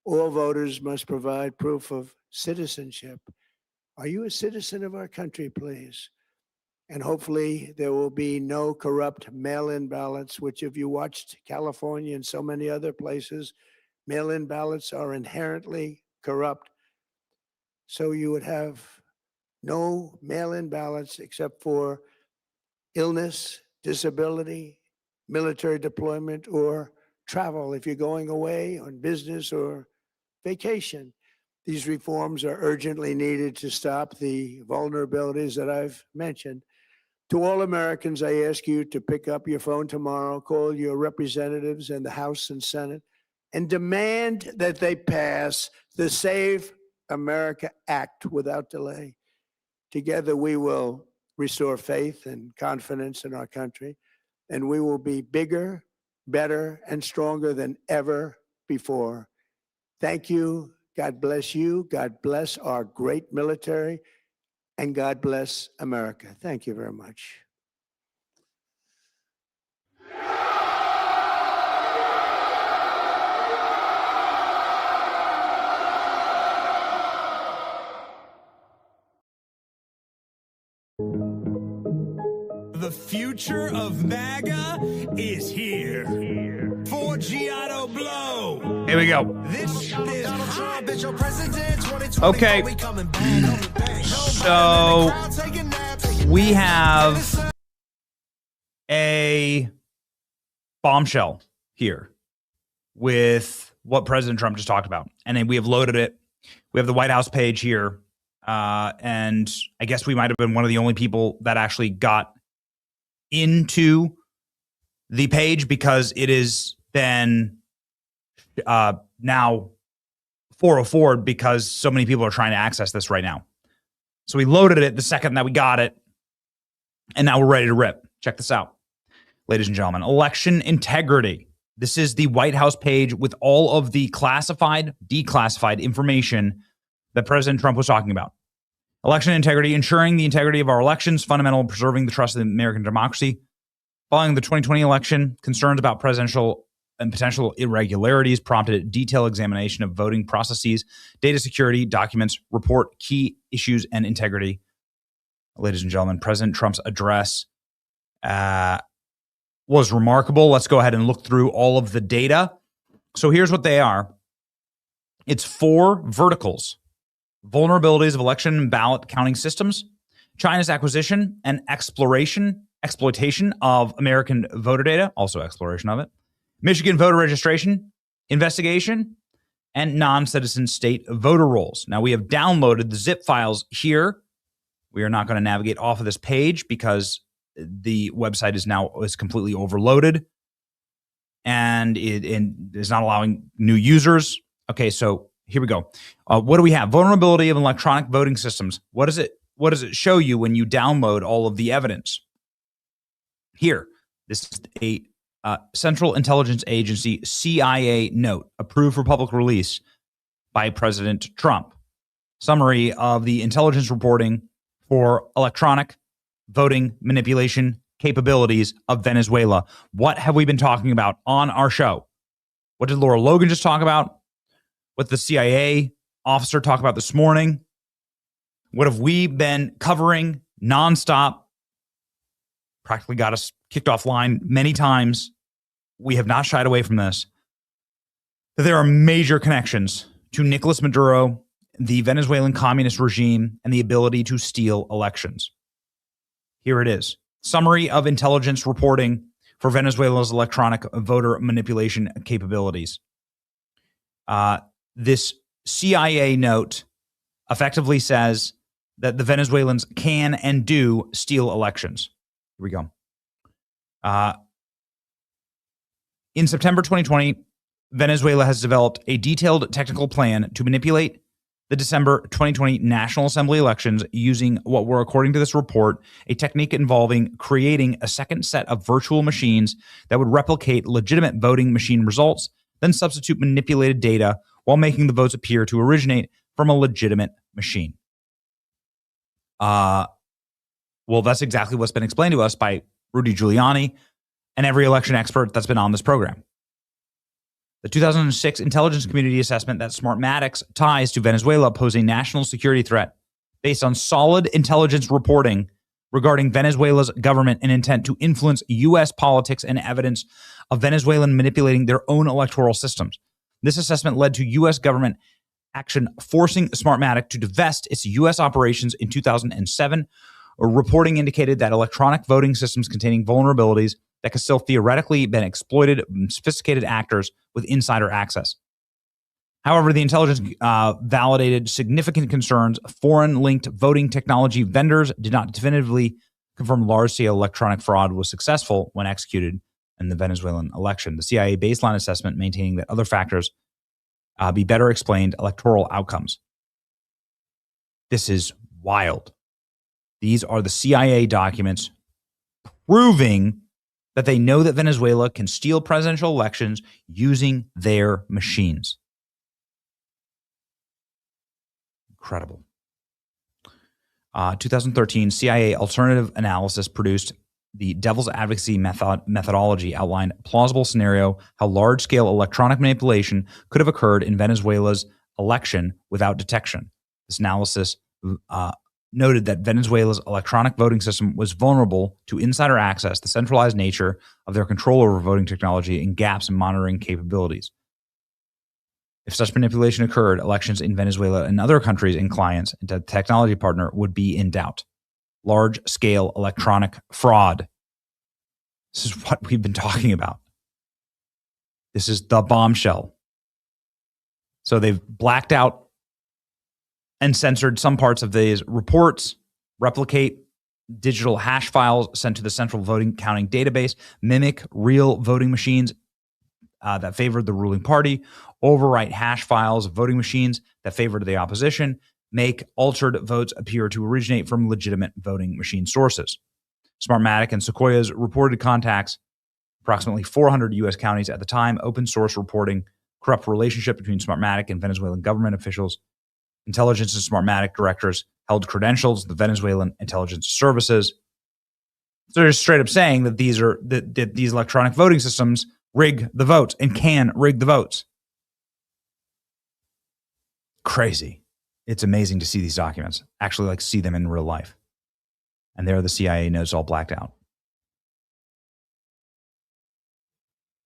[SPEAKER 10] All voters must provide proof of citizenship. Are you a citizen of our country, please? And hopefully there will be no corrupt mail-in ballots, which if you watched California and so many other places, mail-in ballots are inherently corrupt. So you would have no mail-in ballots except for illness, disability, military deployment, or travel if you're going away on business or vacation. These reforms are urgently needed to stop the vulnerabilities that I've mentioned. To all Americans, I ask you to pick up your phone tomorrow, call your representatives in the House and Senate, and demand that they pass the Save America Act without delay. Together, we will restore faith and confidence in our country, and we will be bigger, better, and stronger than ever before. Thank you. God bless you. God bless our great military. and God bless America. Thank you very much.
[SPEAKER 11] The future of MAGA is here. For Giotto Blow.
[SPEAKER 7] Here we go.
[SPEAKER 11] This is hot. Your president, 2020,
[SPEAKER 7] Okay.
[SPEAKER 11] we coming back.
[SPEAKER 7] So we have a bombshell here with what President Trump just talked about. And then we have loaded it. We have the White House page here. And I guess we might have been one of the only people that actually got into the page because it has been now 404 because so many people are trying to access this right now. So we loaded it the second that we got it, and now we're ready to rip. Check this out, ladies and gentlemen. Election integrity. This is the White House page with all of the classified, declassified information that President Trump was talking about. Election integrity, ensuring the integrity of our elections, fundamental, preserving the trust of the American democracy. Following the 2020 election, concerns about presidential and potential irregularities prompted detailed examination of voting processes, data security, documents, report key issues, and integrity. Ladies and gentlemen, President Trump's address was remarkable. Let's go ahead and look through all of the data. So here's what they are. It's 4 verticals. Vulnerabilities of election and ballot counting systems, China's acquisition and exploitation of American voter data, also exploration of it, Michigan voter registration, investigation, and non-citizen state voter rolls. Now, we have downloaded the zip files here. We are not going to navigate off of this page because the website is completely overloaded and it is not allowing new users. Okay, so here we go. What do we have? Vulnerability of electronic voting systems. What does it show you when you download all of the evidence? Here, this is a Central Intelligence Agency CIA note approved for public release by President Trump. Summary of the intelligence reporting for electronic voting manipulation capabilities of Venezuela. What have we been talking about on our show? What did Laura Logan just talk about? What the CIA officer talked about this morning? What have we been covering nonstop? Practically got us kicked offline many times. We have not shied away from this. There are major connections to Nicolas Maduro, the Venezuelan communist regime, and the ability to steal elections. Here it is. Summary of intelligence reporting for Venezuela's electronic voter manipulation capabilities. This CIA note effectively says that the Venezuelans can and do steal elections. Here we go. In September 2020, Venezuela has developed a detailed technical plan to manipulate the December 2020 National Assembly elections using what were, according to this report, a technique involving creating a second set of virtual machines that would replicate legitimate voting machine results, then substitute manipulated data while making the votes appear to originate from a legitimate machine. Well, that's exactly what's been explained to us by Rudy Giuliani and every election expert that's been on this program. The 2006 intelligence community assessment that Smartmatic's ties to Venezuela pose a national security threat based on solid intelligence reporting regarding Venezuela's government and intent to influence U.S. politics and evidence of Venezuelan manipulating their own electoral systems. This assessment led to U.S. government action forcing Smartmatic to divest its U.S. operations in 2007. Reporting indicated that electronic voting systems containing vulnerabilities that could still theoretically been exploited by sophisticated actors with insider access. However, the intelligence validated significant concerns. Foreign-linked voting technology vendors did not definitively confirm large-scale electronic fraud was successful when executed in the Venezuelan election. The CIA baseline assessment maintaining that other factors be better explained electoral outcomes. This is wild. These are the CIA documents proving that they know that Venezuela can steal presidential elections using their machines. Incredible. 2013, CIA alternative analysis produced the devil's advocacy methodology outlined a plausible scenario how large-scale electronic manipulation could have occurred in Venezuela's election without detection. This analysis noted that Venezuela's electronic voting system was vulnerable to insider access, the centralized nature of their control over voting technology, and gaps in monitoring capabilities. If such manipulation occurred, elections in Venezuela and other countries and clients and the technology partner would be in doubt. Large-scale electronic fraud. This is what we've been talking about. This is the bombshell. So they've blacked out and censored some parts of these reports, replicate digital hash files sent to the central voting counting database, mimic real voting machines that favored the ruling party, overwrite hash files of voting machines that favored the opposition, make altered votes appear to originate from legitimate voting machine sources. Smartmatic and Sequoia's reported contacts, approximately 400 U.S. counties at the time, open source reporting, corrupt relationship between Smartmatic and Venezuelan government officials, intelligence and Smartmatic directors held credentials, the Venezuelan intelligence services. So they're straight up saying that these are that these electronic voting systems rig the votes and can rig the votes. Crazy. It's amazing to see these documents, actually like see them in real life. And there the CIA notes all blacked out.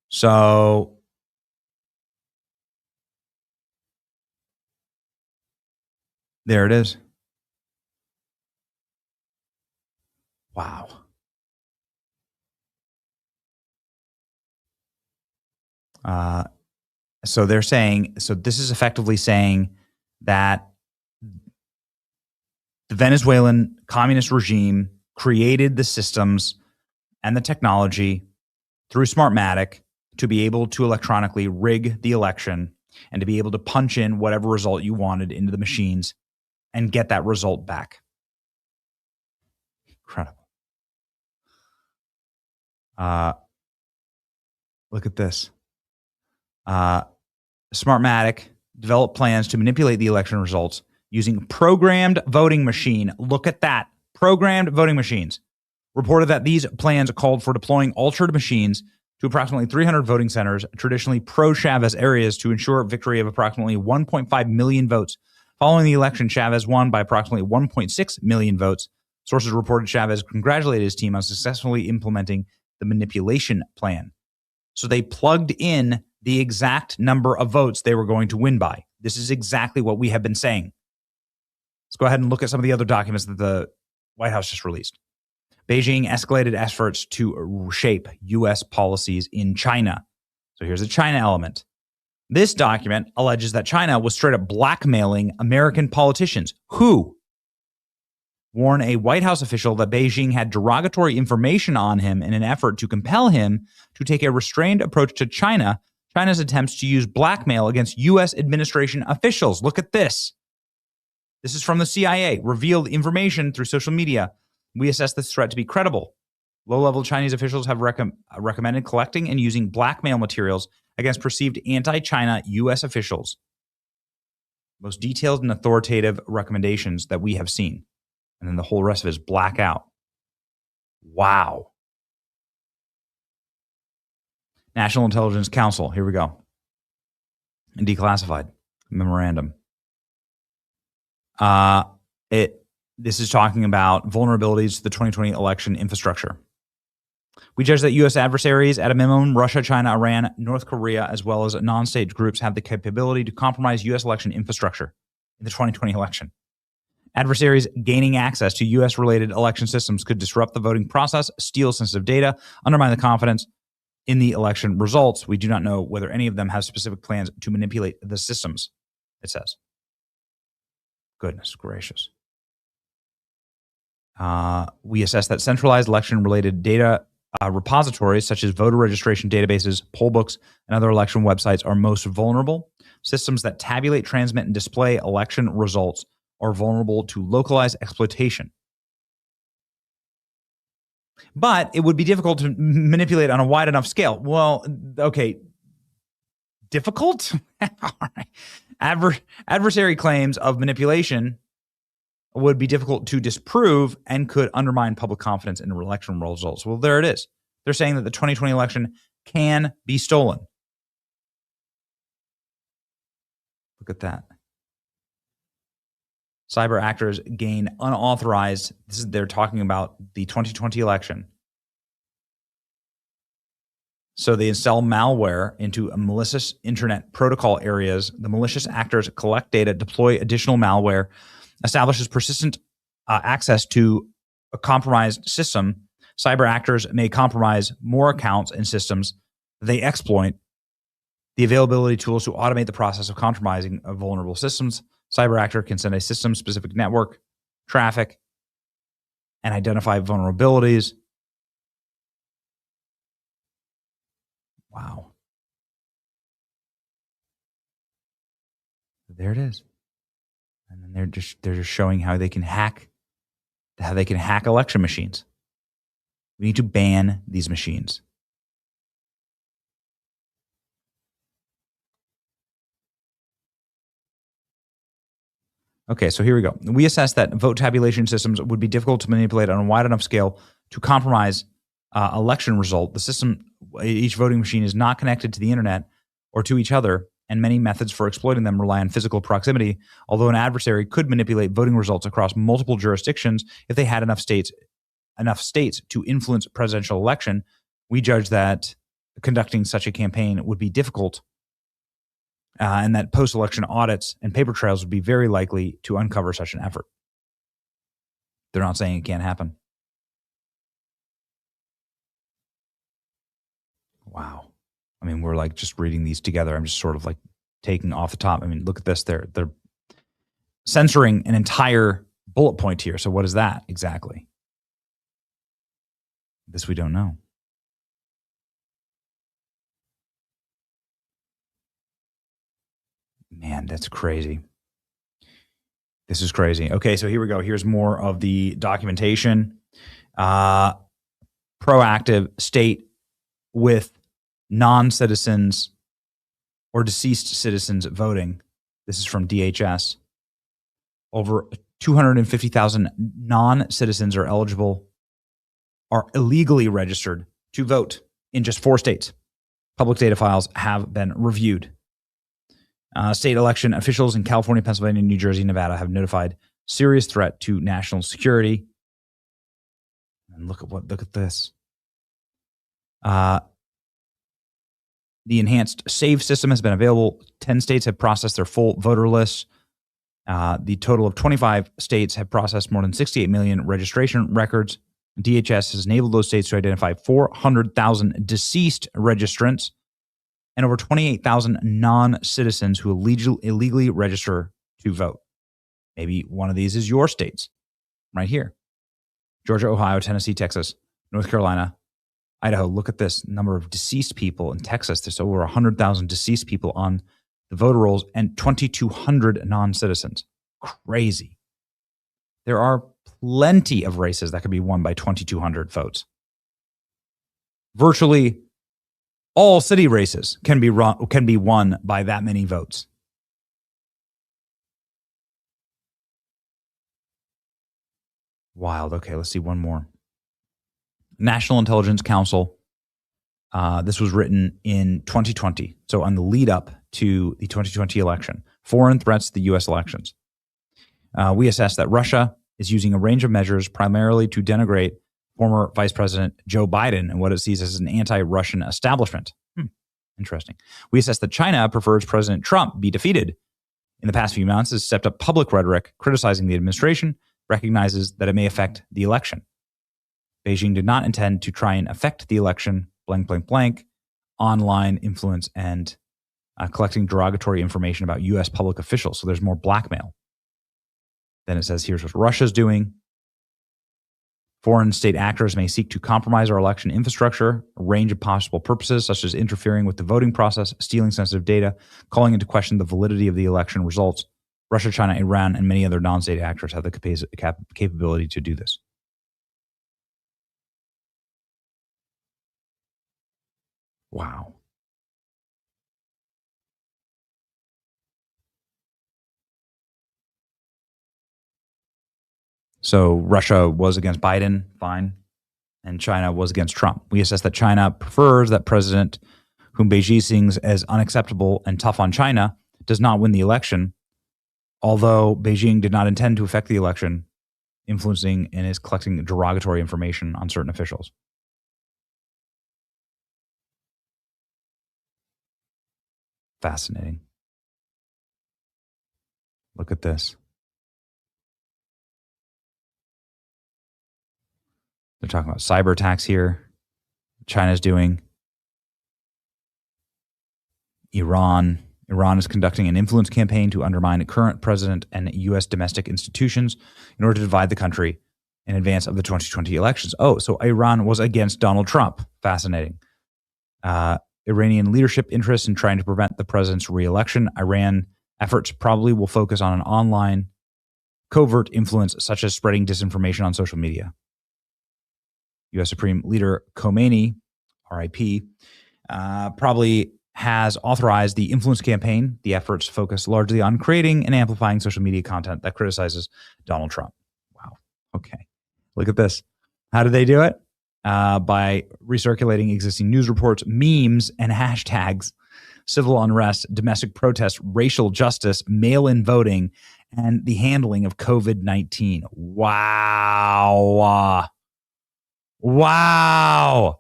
[SPEAKER 7] So there it is. Wow. So they're saying, so this is effectively saying that the Venezuelan communist regime created the systems and the technology through Smartmatic to be able to electronically rig the election and to be able to punch in whatever result you wanted into the machines and get that result back. Incredible. Look at this. Smartmatic developed plans to manipulate the election results using programmed voting machine. Look at that. Programmed voting machines. Reported that these plans called for deploying altered machines to approximately 300 voting centers, traditionally pro-Chavez areas, to ensure victory of approximately 1.5 million votes. Following the election, Chavez won by approximately 1.6 million votes. Sources reported Chavez congratulated his team on successfully implementing the manipulation plan. So they plugged in the exact number of votes they were going to win by. This is exactly what we have been saying. Let's go ahead and look at some of the other documents that the White House just released. Beijing escalated efforts to shape U.S. policies in China. So here's the China element. This document alleges that China was straight up blackmailing American politicians who warn a White House official that Beijing had derogatory information on him in an effort to compel him to take a restrained approach to China's attempts to use blackmail against U.S. administration officials. Look at this. This is from the CIA. Revealed information through social media. We assess this threat to be credible. Low-level Chinese officials have recommended collecting and using blackmail materials against perceived anti-China U.S. officials. Most detailed and authoritative recommendations that we have seen. And then the whole rest of it is blackout. Wow. National Intelligence Council. Here we go. And declassified memorandum. This is talking about vulnerabilities to the 2020 election infrastructure. We judge that U.S. adversaries, at a minimum, Russia, China, Iran, North Korea, as well as non-state groups, have the capability to compromise U.S. election infrastructure in the 2020 election. Adversaries gaining access to U.S.-related election systems could disrupt the voting process, steal sensitive data, undermine the confidence in the election results. We do not know whether any of them have specific plans to manipulate the systems, it says. Goodness gracious. We assess that centralized election-related data repositories, such as voter registration databases, poll books, and other election websites, are most vulnerable. Systems that tabulate, transmit, and display election results are vulnerable to localized exploitation. But it would be difficult to manipulate on a wide enough scale. Well, okay. Difficult? All right. Adversary claims of manipulation would be difficult to disprove and could undermine public confidence in election results. Well, there it is. They're saying that the 2020 election can be stolen. Look at that. Cyber actors gain unauthorized. They're talking about the 2020 election. So they install malware into a malicious internet protocol areas. The malicious actors collect data, deploy additional malware, establishes persistent access to a compromised system. Cyber actors may compromise more accounts and systems. They exploit the availability tools to automate the process of compromising of vulnerable systems. Cyber actor can send a system-specific network traffic and identify vulnerabilities. Wow. There it is. And then they're just showing how they can hack election machines. We need to ban these machines. Okay, so here we go. We assess that vote tabulation systems would be difficult to manipulate on a wide enough scale to compromise election result. The system, each voting machine is not connected to the internet or to each other, and many methods for exploiting them rely on physical proximity, although an adversary could manipulate voting results across multiple jurisdictions if they had enough states to influence a presidential election. We judge that conducting such a campaign would be difficult, and that post-election audits and paper trails would be very likely to uncover such an effort. They're not saying it can't happen. Wow. I mean, we're like just reading these together. I'm just sort of like taking off the top. I mean, look at this. They're censoring an entire bullet point here. So what is that exactly? This we don't know. Man, that's crazy. This is crazy. Okay, so here we go. Here's more of the documentation. Proactive state with non-citizens or deceased citizens voting. This is from DHS. Over 250,000 non-citizens are illegally registered to vote in just 4 states. Public data files have been reviewed. State election officials in California, Pennsylvania, New Jersey, Nevada have notified serious threat to national security. And look at this. The enhanced SAVE system has been available. 10 states have processed their full voter lists. The total of 25 states have processed more than 68 million registration records. DHS has enabled those states to identify 400,000 deceased registrants and over 28,000 non-citizens who illegally register to vote. Maybe one of these is your states, right here. Georgia, Ohio, Tennessee, Texas, North Carolina, Idaho. Look at this number of deceased people in Texas. There's over 100,000 deceased people on the voter rolls and 2,200 non-citizens. Crazy. There are plenty of races that could be won by 2,200 votes. Virtually all city races can be won by that many votes. Wild. Okay, let's see one more. National Intelligence Council. This was written in 2020, so on the lead up to the 2020 election. Foreign threats to the U.S. elections. We assess that Russia is using a range of measures primarily to denigrate former Vice President Joe Biden and what it sees as an anti-Russian establishment. Interesting. We assess that China prefers President Trump be defeated. In the past few months, has stepped up public rhetoric criticizing the administration, recognizes that it may affect the election. Beijing did not intend to try and affect the election, blank, blank, blank, online influence and collecting derogatory information about U.S. public officials. So there's more blackmail. Then it says, here's what Russia's doing. Foreign state actors may seek to compromise our election infrastructure, a range of possible purposes, such as interfering with the voting process, stealing sensitive data, calling into question the validity of the election results. Russia, China, Iran, and many other non-state actors have the capability to do this. Wow. So Russia was against Biden, fine, and China was against Trump. We assess that China prefers that president, whom Beijing sees as unacceptable and tough on China, does not win the election, although Beijing did not intend to affect the election, influencing and is collecting derogatory information on certain officials. Fascinating. Look at this. They're talking about cyber attacks here. China's doing. Iran is conducting an influence campaign to undermine the current president and U.S. domestic institutions in order to divide the country in advance of the 2020 elections. Oh, so Iran was against Donald Trump. Fascinating. Iranian leadership interests in trying to prevent the president's re-election. Iran efforts probably will focus on an online covert influence, such as spreading disinformation on social media. U.S. Supreme Leader Khomeini, RIP, probably has authorized the influence campaign. The efforts focus largely on creating and amplifying social media content that criticizes Donald Trump. Wow. Okay. Look at this. How did they do it? By recirculating existing news reports, memes, and hashtags, civil unrest, domestic protests, racial justice, mail-in voting, and the handling of COVID-19. Wow. Wow.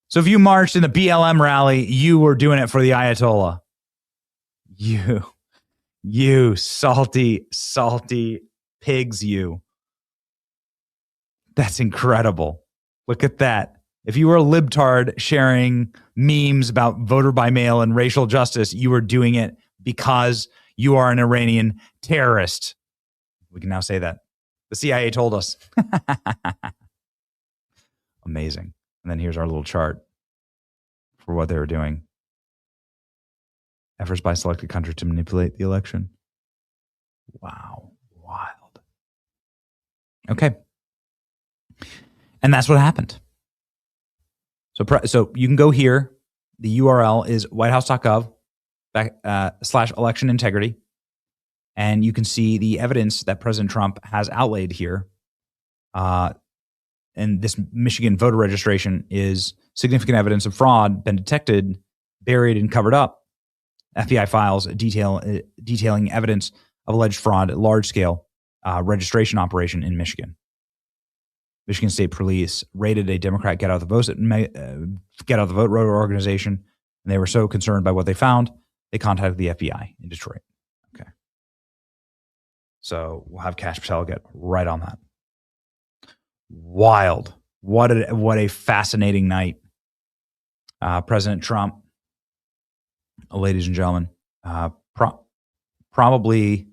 [SPEAKER 7] So if you marched in the BLM rally, you were doing it for the Ayatollah. You salty, salty pigs, you. That's incredible. Look at that. If you were a libtard sharing memes about voter by mail and racial justice, you were doing it because you are an Iranian terrorist. We can now say that. The CIA told us. Amazing. And then here's our little chart for what they were doing. Efforts by selected countries to manipulate the election. Wow. Wild. Okay. And that's what happened. So you can go here. The URL is whitehouse.gov /election integrity. And you can see the evidence that President Trump has outlaid here. And this Michigan voter registration is significant evidence of fraud, been detected, buried, and covered up. FBI files detailing evidence of alleged fraud at large-scale registration operation in Michigan. Michigan State Police raided a Democrat get out the vote organization, and they were so concerned by what they found, they contacted the FBI in Detroit. Okay. So we'll have Kash Patel get right on that. Wild. What a fascinating night. President Trump, ladies and gentlemen, probably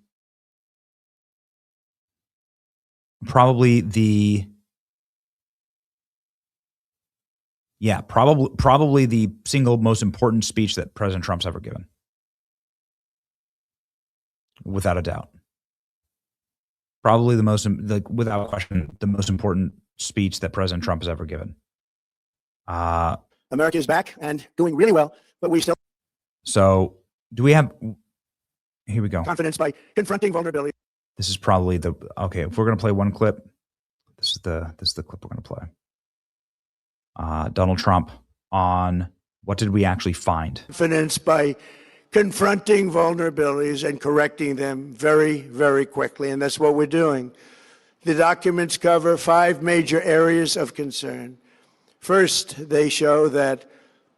[SPEAKER 7] the single most important speech that President Trump's ever given. Without a doubt. Probably without question, the most important speech that President Trump has ever given.
[SPEAKER 10] America is back and doing really well, but we still.
[SPEAKER 7] So do we have, here we go.
[SPEAKER 10] Confidence by confronting vulnerability.
[SPEAKER 7] This is probably okay, if we're going to play one clip, this is the clip we're going to play. Donald Trump on what did we actually find?
[SPEAKER 10] Confidence by confronting vulnerabilities and correcting them very, very quickly. And that's what we're doing. The documents cover 5 major areas of concern. First, they show that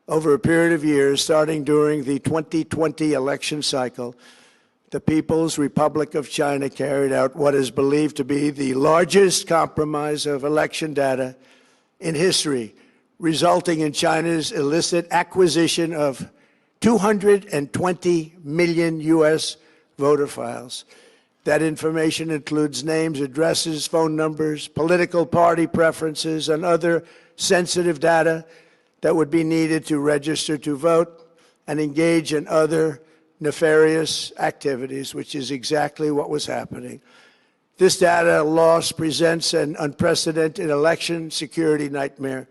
[SPEAKER 10] over a period of years, starting during the 2020 election cycle, the People's Republic of China carried out what is believed to be the largest compromise of election data in history, resulting in China's illicit acquisition of 220 million U.S. voter files. That information includes names, addresses, phone numbers, political party preferences, and other sensitive data that would be needed to register to vote and engage in other nefarious activities, which is exactly what was happening. This data loss presents an unprecedented election security nightmare.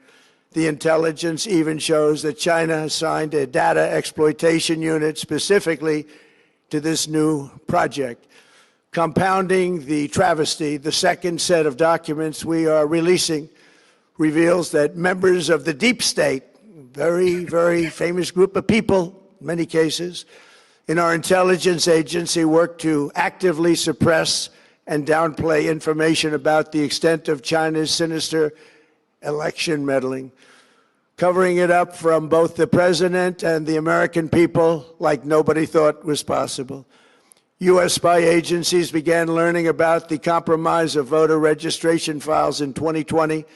[SPEAKER 10] The intelligence even shows that China assigned a data exploitation unit specifically to this new project. Compounding the travesty, the second set of documents we are releasing reveals that members of the deep state, very, very famous group of people, in many cases, in our intelligence agency work to actively suppress and downplay information about the extent of China's sinister election meddling, covering it up from both the president and the American people like nobody thought was possible. U.S. spy agencies began learning about the compromise of voter registration files in 2020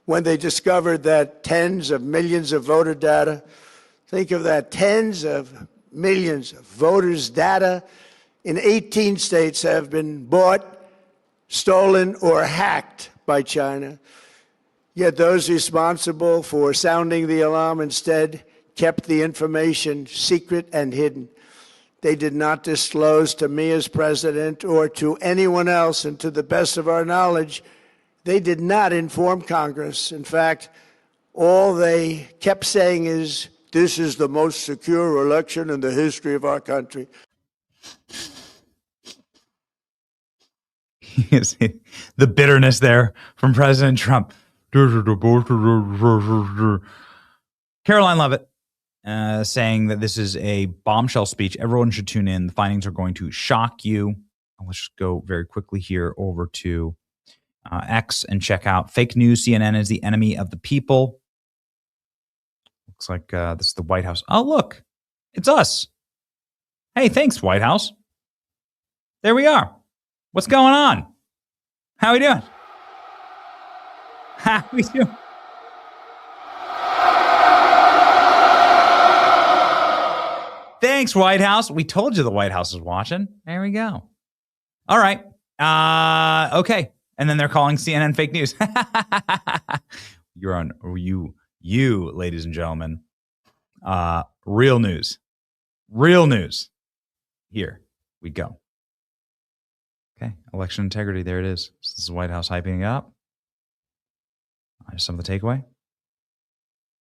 [SPEAKER 10] when they discovered that tens of millions of voter data, think of that, tens of millions of voters' data in 18 states have been bought, stolen, or hacked by China. Yet those responsible for sounding the alarm instead kept the information secret and hidden. They did not disclose to me as president or to anyone else, and to the best of our knowledge, they did not inform Congress. In fact, all they kept saying is, this is the most secure election in the history of our country.
[SPEAKER 7] The bitterness there from President Trump. Caroline Levitt saying that this is a bombshell speech. Everyone should tune in. The findings are going to shock you. Let's just go very quickly here over to X and check out fake news. CNN is the enemy of the people. Looks like this is the White House. Oh, look, it's us. Hey, thanks, White House. There we are. What's going on? How we doing? How we doing? Thanks, White House. We told you the White House is watching. There we go. All right. Okay. And then they're calling CNN fake news. You're on you, ladies and gentlemen. Real news. Real news. Here we go. Okay. Election integrity. There it is. This is the White House hyping it up. Some of the takeaway.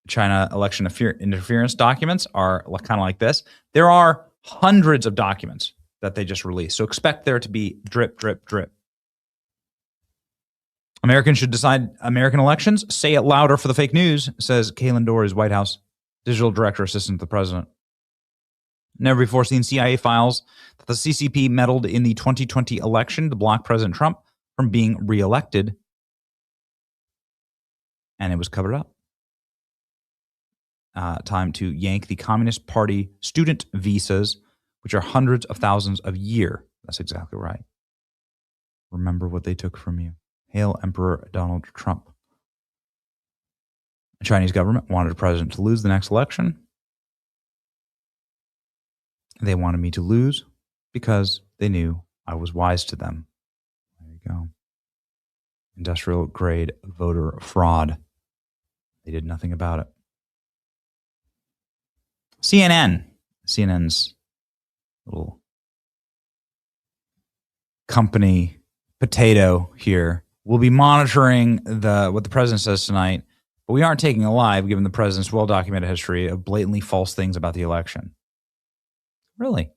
[SPEAKER 7] China election interference documents are kind of like this. There are hundreds of documents that they just released. So expect there to be drip, drip, drip. Americans should decide American elections. Say it louder for the fake news, says Kaylin Doris, White House digital director assistant to the president. Never before seen CIA files that the CCP meddled in the 2020 election to block President Trump from being reelected. And it was covered up. Time to yank the Communist Party student visas, which are hundreds of thousands a year. That's exactly right. Remember what they took from you. Hail Emperor Donald Trump. The Chinese government wanted a president to lose the next election. They wanted me to lose because they knew I was wise to them. There you go. Industrial grade voter fraud. They did nothing about it. CNN's little company potato here will be monitoring what the president says tonight, but we aren't taking it live given the president's well-documented history of blatantly false things about the election. Really?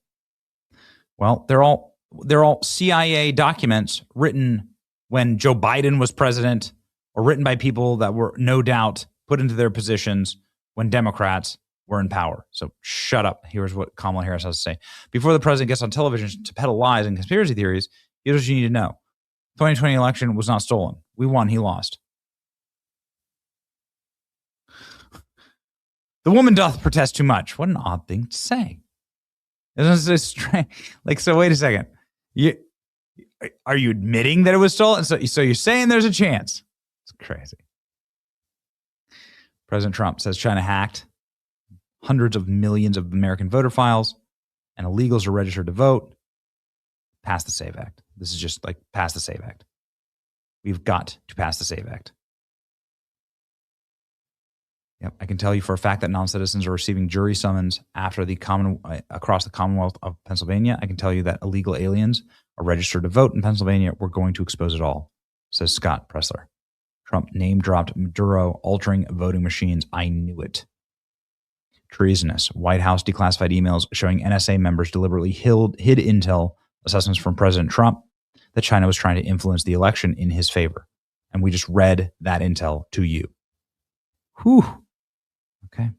[SPEAKER 7] Well, they're all CIA documents written when Joe Biden was president, or written by people that were no doubt put into their positions when Democrats were in power. So shut up. Here's what Kamala Harris has to say. Before the president gets on television to peddle lies and conspiracy theories, here's what you need to know. 2020 election was not stolen. We won. He lost. The woman doth protest too much. What an odd thing to say. Isn't it strange? Like, so wait a second. Are you admitting that it was stolen? So you're saying there's a chance. It's crazy. President Trump says China hacked hundreds of millions of American voter files, and illegals are registered to vote. Pass the SAVE Act. This is just like pass the SAVE Act. We've got to pass the SAVE Act. Yep, I can tell you for a fact that non-citizens are receiving jury summons after across the Commonwealth of Pennsylvania. I can tell you that illegal aliens are registered to vote in Pennsylvania. We're going to expose it all, says Scott Pressler. Trump name-dropped Maduro altering voting machines. I knew it. Treasonous. White House declassified emails showing NSA members deliberately hid intel assessments from President Trump. that China was trying to influence the election in his favor. And we just read that intel to you. Whew. Okay.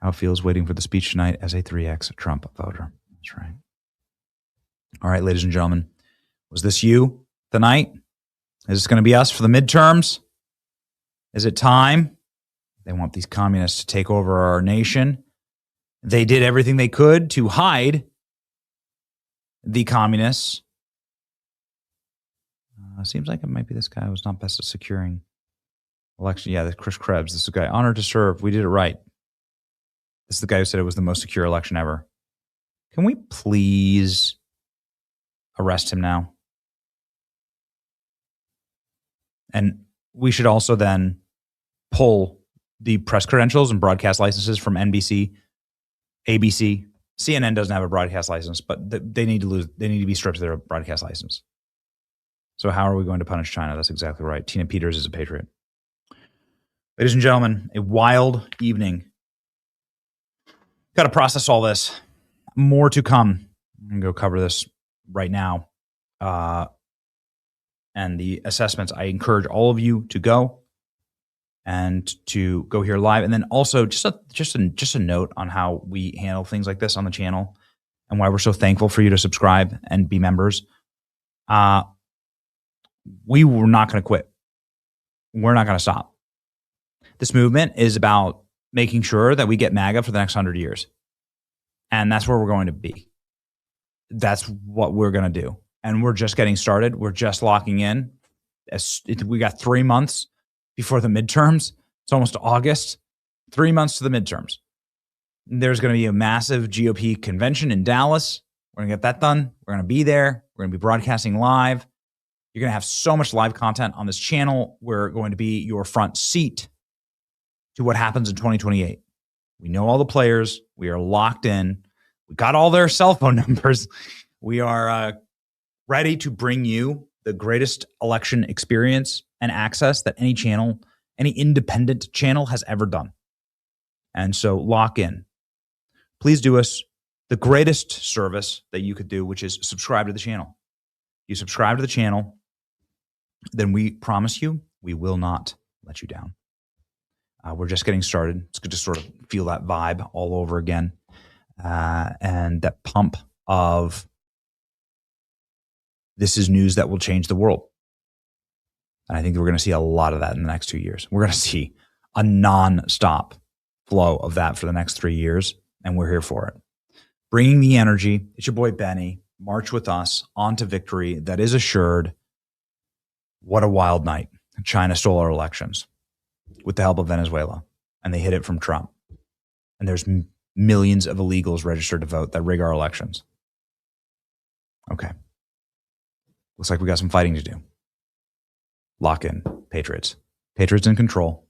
[SPEAKER 7] How it feels waiting for the speech tonight as a 3X Trump voter. That's right. All right, ladies and gentlemen. Was this you tonight? Is this going to be us for the midterms? Is it time? They want these communists to take over our nation. They did everything they could to hide the communists. Seems like it might be this guy who was not best at securing election. Yeah, that's Chris Krebs. This is the guy. Honored to serve. We did it right. This is the guy who said it was the most secure election ever. Can we please arrest him now? And we should also then pull the press credentials and broadcast licenses from NBC, ABC. CNN doesn't have a broadcast license, but they need to be stripped of their broadcast license. So how are we going to punish China? That's exactly right. Tina Peters is a patriot. Ladies and gentlemen, a wild evening. Got to process all this. More to come. I'm going to go cover this right now. And the assessments, I encourage all of you to go and to go here live. And then also just a note on how we handle things like this on the channel and why we're so thankful for you to subscribe and be members. We were not going to quit. We're not going to stop. This movement is about making sure that we get MAGA for the next 100 years. And that's where we're going to be. That's what we're going to do. And we're just getting started. We're just locking in. We got 3 months before the midterms. It's almost August. 3 months to the midterms. There's going to be a massive GOP convention in Dallas. We're going to get that done. We're going to be there. We're going to be broadcasting live. You're going to have so much live content on this channel. We're going to be your front seat to what happens in 2028. We know all the players. We are locked in. We got all their cell phone numbers. We are ready to bring you the greatest election experience and access that any channel, any independent channel has ever done. And so lock in. Please do us the greatest service that you could do, which is subscribe to the channel. You subscribe to the channel, then we promise you we will not let you down. We're just getting started. It's good to sort of feel that vibe all over again. And that pump of this is news that will change the world. And I think we're going to see a lot of that in the next 2 years. We're going to see a non-stop flow of that for the next 3 years, and we're here for it. Bringing the energy. It's your boy Benny. March with us on to victory that is assured. What a wild night. China stole our elections with the help of Venezuela, and they hid it from Trump. And there's millions of illegals registered to vote that rig our elections. Okay. Looks like we got some fighting to do. Lock in, Patriots. Patriots in control.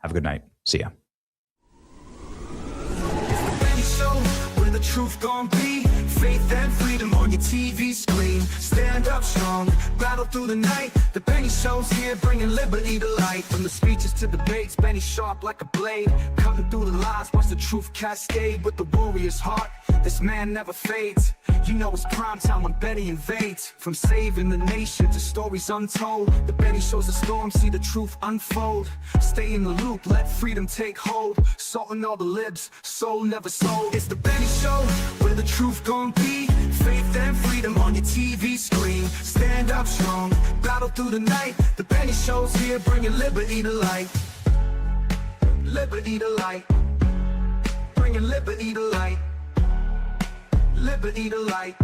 [SPEAKER 7] Have a good night. See ya.
[SPEAKER 11] Where the truth gon' be, faith and freedom on your TV screen. Stand up strong, battle through the night. The Benny Show's here, bringing liberty to light. From the speeches to debates, Benny sharp like a blade, cutting through the lies, watch the truth cascade. With the warrior's heart, this man never fades. You know it's prime time when Benny invades. From saving the nation to stories untold, the Benny Show's a storm, see the truth unfold. Stay in the loop, let freedom take hold. Salting all the libs, soul never sold. It's the Benny Show, where the truth gon' be, faith and freedom on your TV screen. Stand up strong, battle through the night. The Benny Show's here, bringing liberty to light. Liberty to light. Bringing liberty to light. Liberty to light.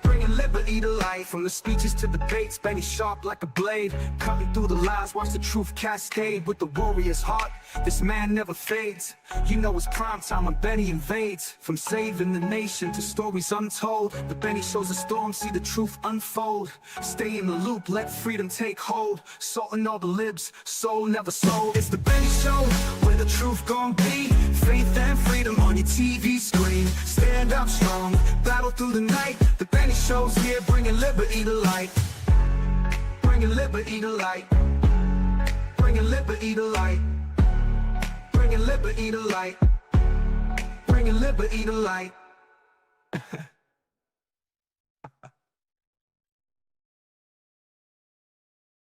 [SPEAKER 11] Bringing liberty to life. From the speeches to debates, Benny sharp like a blade, cutting through the lies, watch the truth cascade. With the warrior's heart, this man never fades. You know it's prime time when Benny invades. From saving the nation to stories untold, the Benny Show's a storm, see the truth unfold. Stay in the loop, let freedom take hold. Salting all the libs, soul never sold. It's the Benny Show, where the truth gon' be, faith and freedom on your TV screen. Stand up strong, battle through the night. The Benny Show's here, bringing liberty to light. Bringing liberty to light. Bringing liberty to light. Bringing liberty to light. Bringing liberty to light.